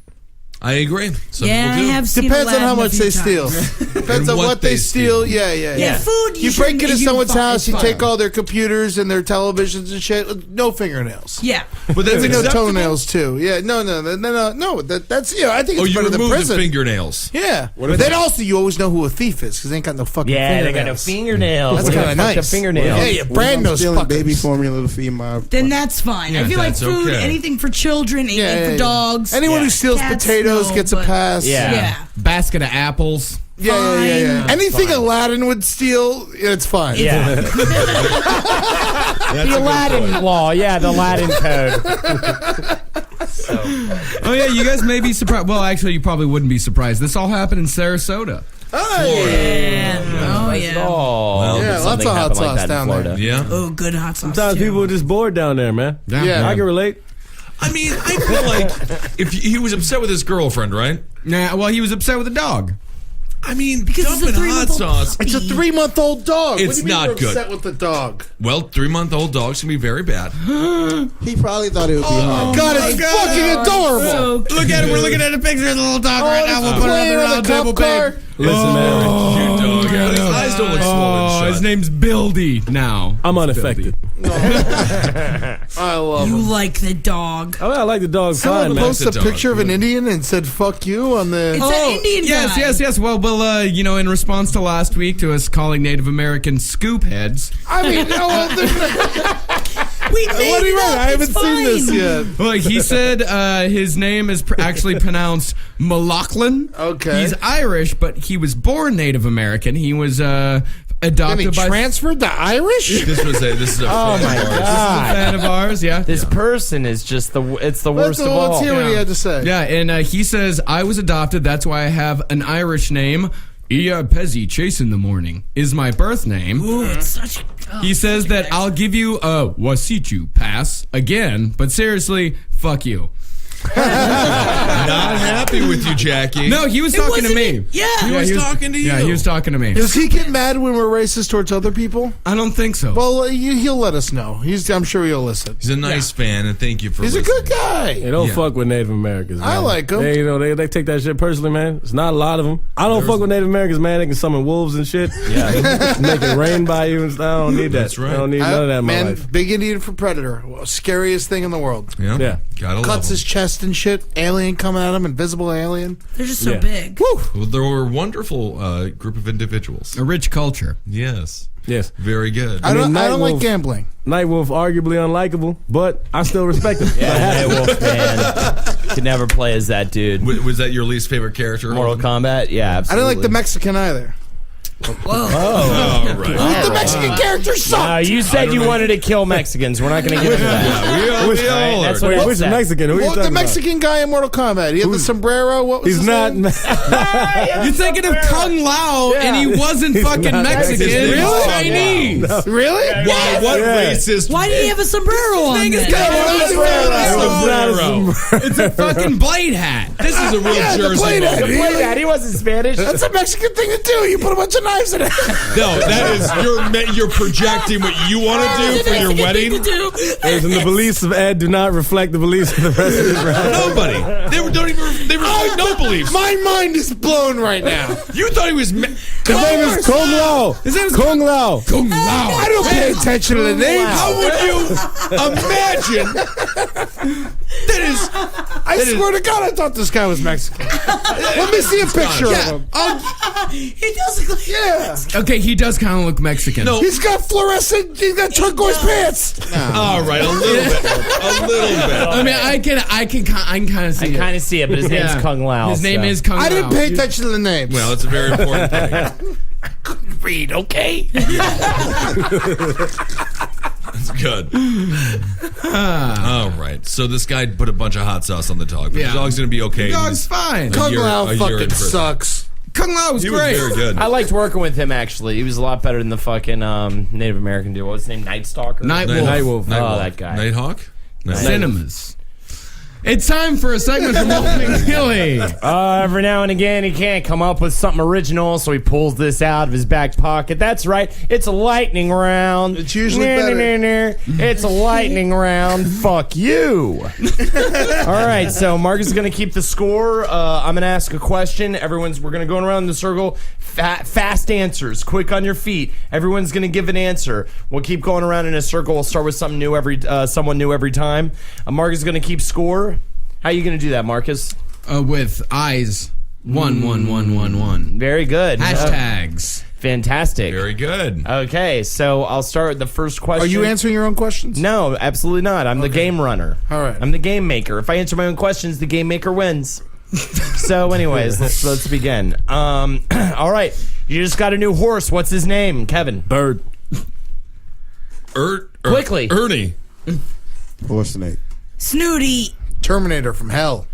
I agree. Some Yeah, I people do. have seen Depends on Aladdin how a much few they steal. times. Depends on what they steal. Yeah. Yeah, food. You break into someone's house, you fine. take all their computers and their televisions and shit. No fingernails. Yeah. But that's Maybe no acceptable? toenails too. Yeah, no. That's I think Oh, it's you better than remove the prison. fingernails. Yeah, but then also you always know who a thief is because they ain't got no fucking Yeah, they got no fingernails. fingernails. That's They got kind of fucked up nice. fingernails. Yeah, your brand knows stealing fuckers. baby formula to feed my. Then that's fine. I feel like that's food, okay. anything for children, anything for dogs. Anyone who steals Cats, potatoes no, gets a but- pass. Yeah. Basket of apples. Yeah. Fine. Anything Aladdin would steal, it's fine. Yeah. The Aladdin law. Yeah, the Aladdin code. Oh yeah, you guys may be surprised. Well, actually, you probably wouldn't be surprised. This all happened in Sarasota. Yeah. Oh, yeah. Oh, Yeah, lots of hot sauce down there. Yeah. Oh, good hot sauce. Sometimes too. people are just bored down there, man. Yeah. I can relate. I mean, I feel like if he was upset with his girlfriend, right? Nah, well, he was upset with the dog. I mean, Because it's a dumping hot 3-month-old sauce. It's a 3-month-old dog. It's what do you mean not you're good. upset with the dog? Well, 3-month-old dogs can be very bad. He probably thought it would be hard. God, it's fucking adorable. So Look at it. We're looking at a picture of the little dog right now. We'll He's put it on playing the on round the table, cop car. babe. Listen, man. Cute dog. Yeah, his eyes don't look swollen Oh, shut. his name's Bildy now. I'm unaffected. I love you him. like the dog. I mean, I like the dog fine, Someone man. posted a It's a dog. picture of an Indian and said "fuck you" on the. It's an Indian yes, guy. yes. Well, in response to last week to us calling Native American scoop heads. I mean, We what made do you it mean? up. I haven't It's seen this fine. yet. Well, he said his name is actually pronounced Malachlan. Okay. He's Irish, but he was born Native American. He was Then he adopted by transferred to Irish. This is a Oh fan my of ours. a god. fan of ours. Yeah. This person is just it's the Let's worst of all. hear what he had to say. Yeah, and he says, I was adopted, that's why I have an Irish name. Ia Pezzi Chase in the Morning is my birth name. Ooh, it's such. Oh, He says that I'll give you a Wasichu pass again, but seriously, fuck you. Not happy with you, Jackie. No, he was talking to wasn't me. it? Yeah. He was talking to you. Yeah, he was talking to me. Does he get mad when we're racist towards other people? I don't think so. Well, he'll let us know. I'm sure he'll listen. He's a nice fan, and thank you for He's a listening. good guy. They don't Yeah. fuck with Native Americans, man. I like 'em. They take that shit personally, man. It's not a lot of them. I don't fuck with Native Americans, man. They can summon wolves and shit. Yeah. Make it rain by you and stuff. I don't need that. That's right. I don't need none of that in my Man, life. big Indian for predator. Well, scariest thing in the world. Yeah. Yeah. Gotta love Cuts him. his chest and shit. Alien coming at him. Invisible alien. They're just so Yeah. big. Woo! Well, they were a wonderful group of individuals. A rich culture. Yes. Yes. Very good. I don't Nightwolf- like gambling. Nightwolf, arguably unlikable, but I still respect him. Yeah, Nightwolf, man. Could never play as that dude. Was that your least favorite character? Mortal Kombat? Yeah, I absolutely. didn't like the Mexican either. Oh, right. The Mexican character sucked. You said you wanted to kill Mexicans. We're not going to get into that. We all That's are. what Wait, it which said. Mexican? Who are you Well, talking the Mexican guy in Mortal Kombat. He had the sombrero. What was He's his not. name? You're thinking of Kung Lao, and he wasn't fucking not Mexican. Mexican. He was Really? Chinese. Really? Why, what Yeah. racist? Why did he have a sombrero on? Thing is then? got a Sombrero. It's a fucking blade hat. This is a real Yeah, the Jersey blade moment. hat. Play that. He wasn't Spanish. That's a Mexican thing to do. You put a bunch of knives in it. No, that is you're projecting what you want to do for your wedding. Listen, the beliefs of Ed do not reflect the beliefs of the rest of his round. Nobody. They reflect no beliefs. My mind is blown right now. You thought he was. His name is Kung Lao. His name is Kung Lao. Kung Lao. I don't pay attention to the name. How would you imagine? That is. I swear to God, I thought this guy was Mexican. Let me see a picture of him. He does look like Okay, he does kind of look Mexican. No. He's got fluorescent. He's got turquoise pants. All right, a little bit. A little bit. I mean, I can kind of see I kind of see it, but his name's Kung Lao. His name so. is Kung Lao. I didn't pay attention to the names. Well, it's a very important thing. I couldn't read, okay? That's good. All right. So this guy put a bunch of hot sauce on the dog. But the dog's going to be okay. The dog's fine. Kung Lao fucking sucks. Kung Lao was He great. was very good. I liked working with him, actually. He was a lot better than the fucking Native American dude. What was his name? Night Stalker? Night Wolf. That guy. Nighthawk? Cinemas. It's time for a segment from Holden McNeely. Every now and again, he can't come up with something original, so he pulls this out of his back pocket. That's right. It's a lightning round. It's usually better. It's a lightning round. Fuck you. All right, so Marcus is going to keep the score. I'm going to ask a question. We're going to go around in the circle. Fast answers. Quick on your feet. Everyone's going to give an answer. We'll keep going around in a circle. We'll start with someone new every time. Marcus is going to keep score. How are you going to do that, Marcus? With eyes. 11111. Very good. Hashtags. Fantastic. Very good. Okay, so I'll start with the first question. Are you answering your own questions? No, absolutely not. I'm the game runner. All right. I'm the game maker. If I answer my own questions, the game maker wins. So, anyways, let's begin. All right, you just got a new horse. What's his name, Kevin? Bird. Quickly. Ernie. Horse snake. Snooty. Terminator from hell.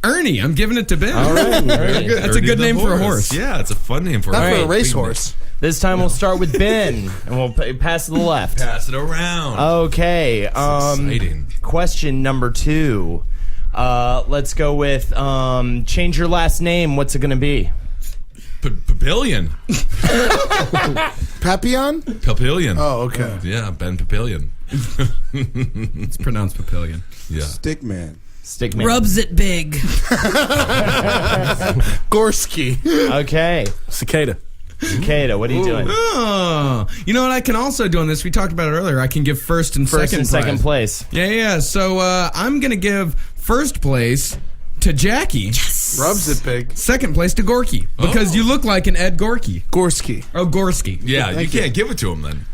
Ernie. I'm giving it to Ben. All right, Very good. That's a Ernie good the name for a horse. Yeah, it's a fun name for Not a for horse. a racehorse. This time we'll start with Ben, and we'll pass to the left. Pass it around. Okay. Exciting. Question number 2. Let's go with change your last name. What's it going to be? Papillion. Papillon? Papillion. Oh, okay. Yeah, Ben Papillion. It's pronounced Papillion. Yeah. Stickman. Stickman. Rubs it big. Gorski. Okay. Cicada. Cicada, what are you doing? Oh, you know what I can also do on this? We talked about it earlier. I can give first and second prize. Place. Yeah. So I'm gonna give first place to Jackie. Yes. Rubs it big. Second place to Gorky because you look like an Ed Gorky. Gorski. Oh, Gorski. Yeah, you can't give it to him then.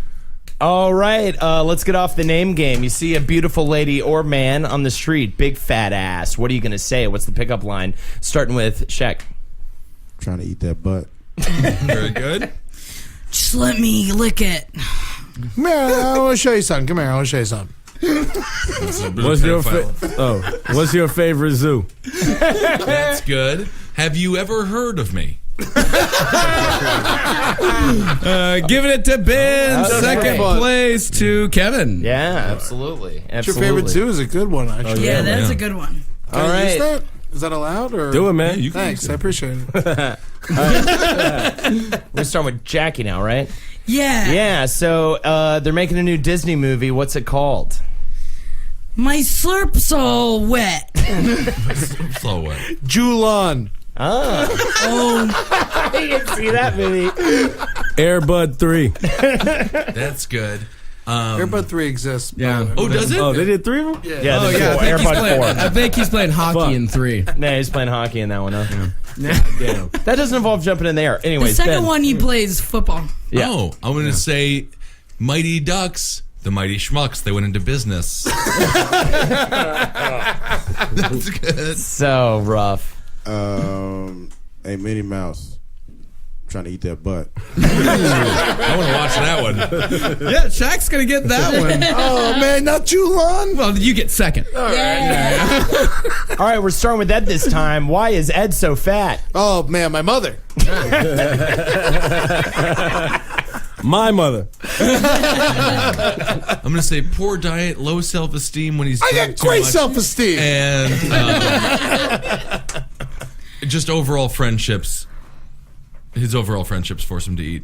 All right, let's get off the name game. You see a beautiful lady or man on the street, big fat ass. What are you going to say? What's the pickup line? Starting with Shaq. Trying to eat that butt. Very good. Just let me lick it. Come here, I want to show you something. Come here, I want to show you something. What's your favorite zoo? That's good. Have you ever heard of me? Giving it to Ben. Second place to Kevin. Yeah, absolutely. Your favorite zoo is a good one, actually. Yeah, that's a good one. Can I use that? Is that allowed? Or? Do it, man. You can Thanks, I appreciate it. We're starting with Jackie now, right? Yeah. Yeah, so they're making a new Disney movie. What's it called? My slurp's all wet. So what? Julon. Oh. I didn't see that movie. Airbud 3. That's good. Airbud 3 exists. Yeah. Oh, does it? Oh, they did 3 of them? Yeah, Oh, yeah. I think he's playing hockey in 3. Nah, he's playing hockey in that one, huh? Damn. That doesn't involve jumping in the air. The Anyways, second Ben. one he plays football. Yeah. Oh, I'm going to say Mighty Ducks, the Mighty Schmucks. They went into business. That's good. So rough. Hey, Minnie Mouse. Trying to eat that butt. I want to watch that one. Yeah, Shaq's going to get that one. Oh, man, not Julon. Well, you get second. All right, we're starting with Ed this time. Why is Ed so fat? Oh, man, my mother. My mother. I'm going to say poor diet, low self-esteem when he's I drunk got too great much, self-esteem. and just overall friendships his overall friendships force him to eat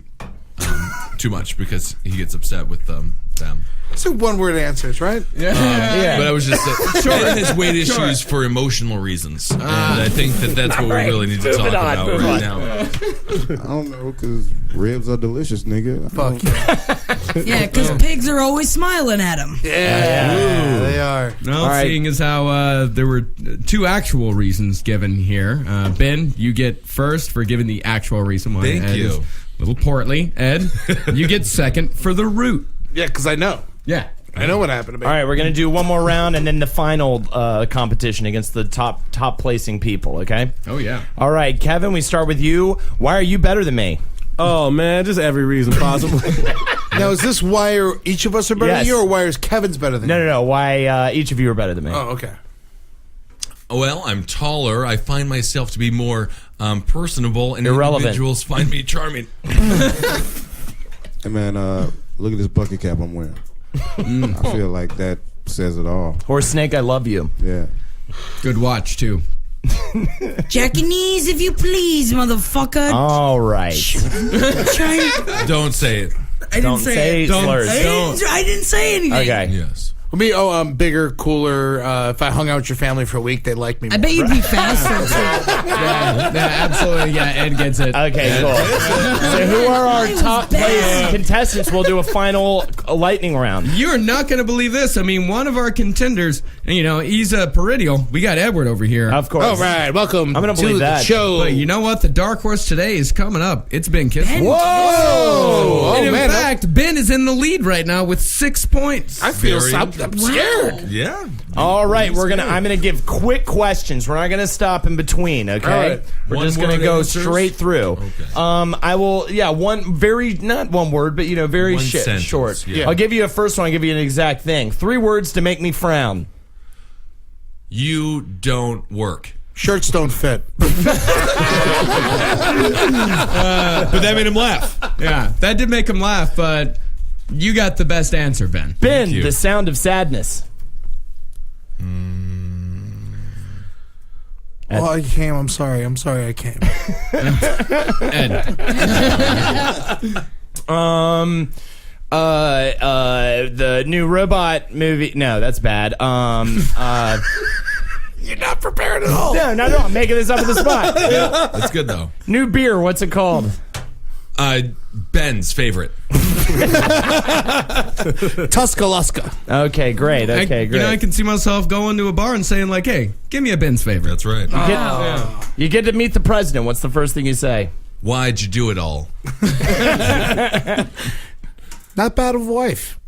too much because he gets upset with them. It's a one-word answers, right? Yeah. But I was just Ben has weight issues for emotional reasons, and I think that's what we really need to talk about right now. I don't know, because ribs are delicious, nigga. Fuck yeah. Yeah, because pigs are always smiling at him. Yeah, they are. Well, seeing as how there were 2 actual reasons given here, Ben, you get first for giving the actual reason why. Thank Ed you. is a little portly. Ed, you get second for the root. Yeah, because I know. Yeah. I know what happened to me. All right, we're going to do one more round and then the final competition against the top placing people, okay? Oh, yeah. All right, Kevin, we start with you. Why are you better than me? Oh, man, just every reason possible. Now, is this why each of us are better than you, or why is Kevin's better than you? No. Why each of you are better than me? Oh, okay. Well, I'm taller. I find myself to be more personable, and Irrelevant. individuals find me charming. Hey, man, look at this bucket cap I'm wearing. I feel like that says it all. Horse Snake, I love you. Yeah. Good watch, too. Jackanese, if you please, motherfucker. All right. Don't say it. I didn't say it. slurs. I didn't say anything. Okay. Yes. Me, I'm bigger, cooler. If I hung out with your family for a week, they like me more. I bet you'd be faster. Yeah, absolutely. Yeah, Ed gets it. Okay, cool. So who are our top place contestants? We'll do a final lightning round. You're not going to believe this. I mean, one of our contenders, he's a perennial. We got Edward over here. Of course. All right, welcome I'm gonna to believe the that. show. But you know what? The dark horse today is coming up. It's Ben Kissel. Whoa! And in man, fact, Ben is in the lead right now with 6 points. I feel I'm scared. Yeah. All right, I'm gonna give quick questions. We're not gonna stop in between. Okay, All right. we're One just gonna word go answers? straight through. Okay. I will. Yeah, not one word, but very One sentence, short. yeah. I'll give you a first one. I'll give you an exact thing. 3 words to make me frown. You don't work. Shirts don't fit. But that made him laugh. Yeah, that did make him laugh, but you got the best answer, Ben. Ben, you. the sound of sadness. Oh, I came. I'm sorry. I came. Ed. The new robot movie. No, that's bad. You're not prepared at all. No, I'm making this up on the spot. That's good though. New beer. What's it called? Ben's favorite. Tuscaloosa. Okay, great. Okay, great. I can see myself going to a bar and saying, like, hey, give me a Ben's favorite. That's right. You get to meet the president. What's the first thing you say? Why'd you do it all? Not bad of a wife.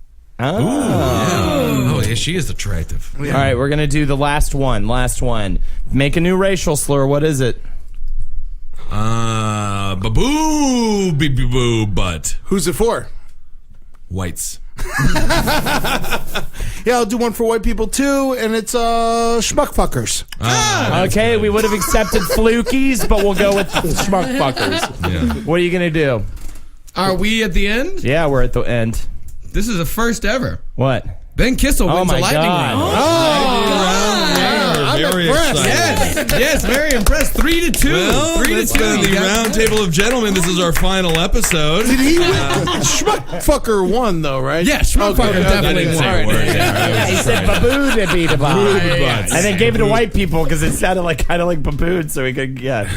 Oh, yeah, she is attractive. All right, we're going to do the last one. Make a new racial slur. What is it? Baboo, boo, butt. Who's it for? Whites. Yeah, I'll do one for white people too, and it's schmuck fuckers. Okay, we would have accepted flukies, but we'll go with schmuck fuckers. Yeah. What are you going to do? Are we at the end? Yeah, we're at the end. This is a first ever. What? Ben Kissel wins my a lightning God. round. I'm very excited. Yes, very impressed. 3-2. Well, 3-2. it's been the Roundtable of Gentlemen. This is our final episode. Did he win? Schmuck fucker won though, right? Yeah, Schmuckfucker definitely didn't won. say a word. He said baboo to be the butts. and then gave it to white people because it sounded kind of like baboon, so he could Yeah.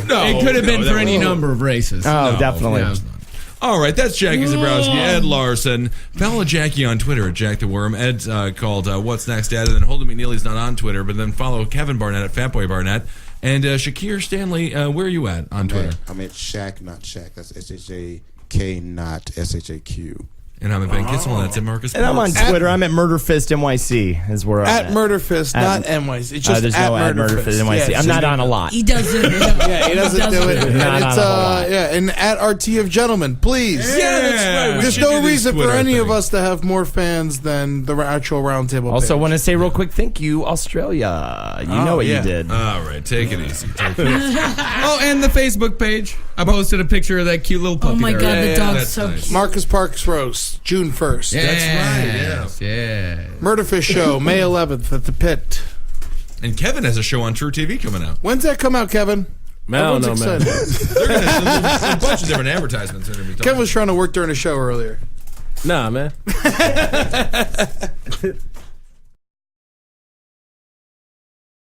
No, it could have been no, for any no. number of races. Oh, definitely. Yeah. All right, that's Jackie Zebrowski, Ed Larson. Follow Jackie on Twitter at Jack the Worm. Ed's called What's Next Ed, and then Holden McNeely's not on Twitter, but then follow Kevin Barnett at Fatboy Barnett. And Shakir Stanley, where are you at on Twitter? I'm at Shaq, not Shaq. That's SHAK, not SHAQ. And I'm at Ben Kissel, and that's at Marcus. And I'm on Twitter. I'm at Murderfist NYC is where I'm At Murderfist, not NYC. It's just there's at no at Murderfist NYC. I'm not on a lot. He doesn't. Yeah, he doesn't do it. Not It's on a and at RT of Gentlemen, please. Yeah, that's right. We There's should do no this reason for Twitter any of thing. us to have more fans than the actual Roundtable. Also, page. want to say real quick, thank you, Australia. You know what yeah. you did. All right, take it easy. Take it easy. Oh, and the Facebook page. I posted a picture of that cute little puppy. Oh my there. God, the dog's that's so nice. cute. Marcus Parks Roast, June 1st. That's right, Yeah. Murderfish Show, May 11th at the Pit. And Kevin has a show on True TV coming out. When's that come out, Kevin? Man, I don't know, man. They're gonna have a bunch of different advertisements. They're gonna be talking. Kevin was trying to work during the show earlier. Nah, man.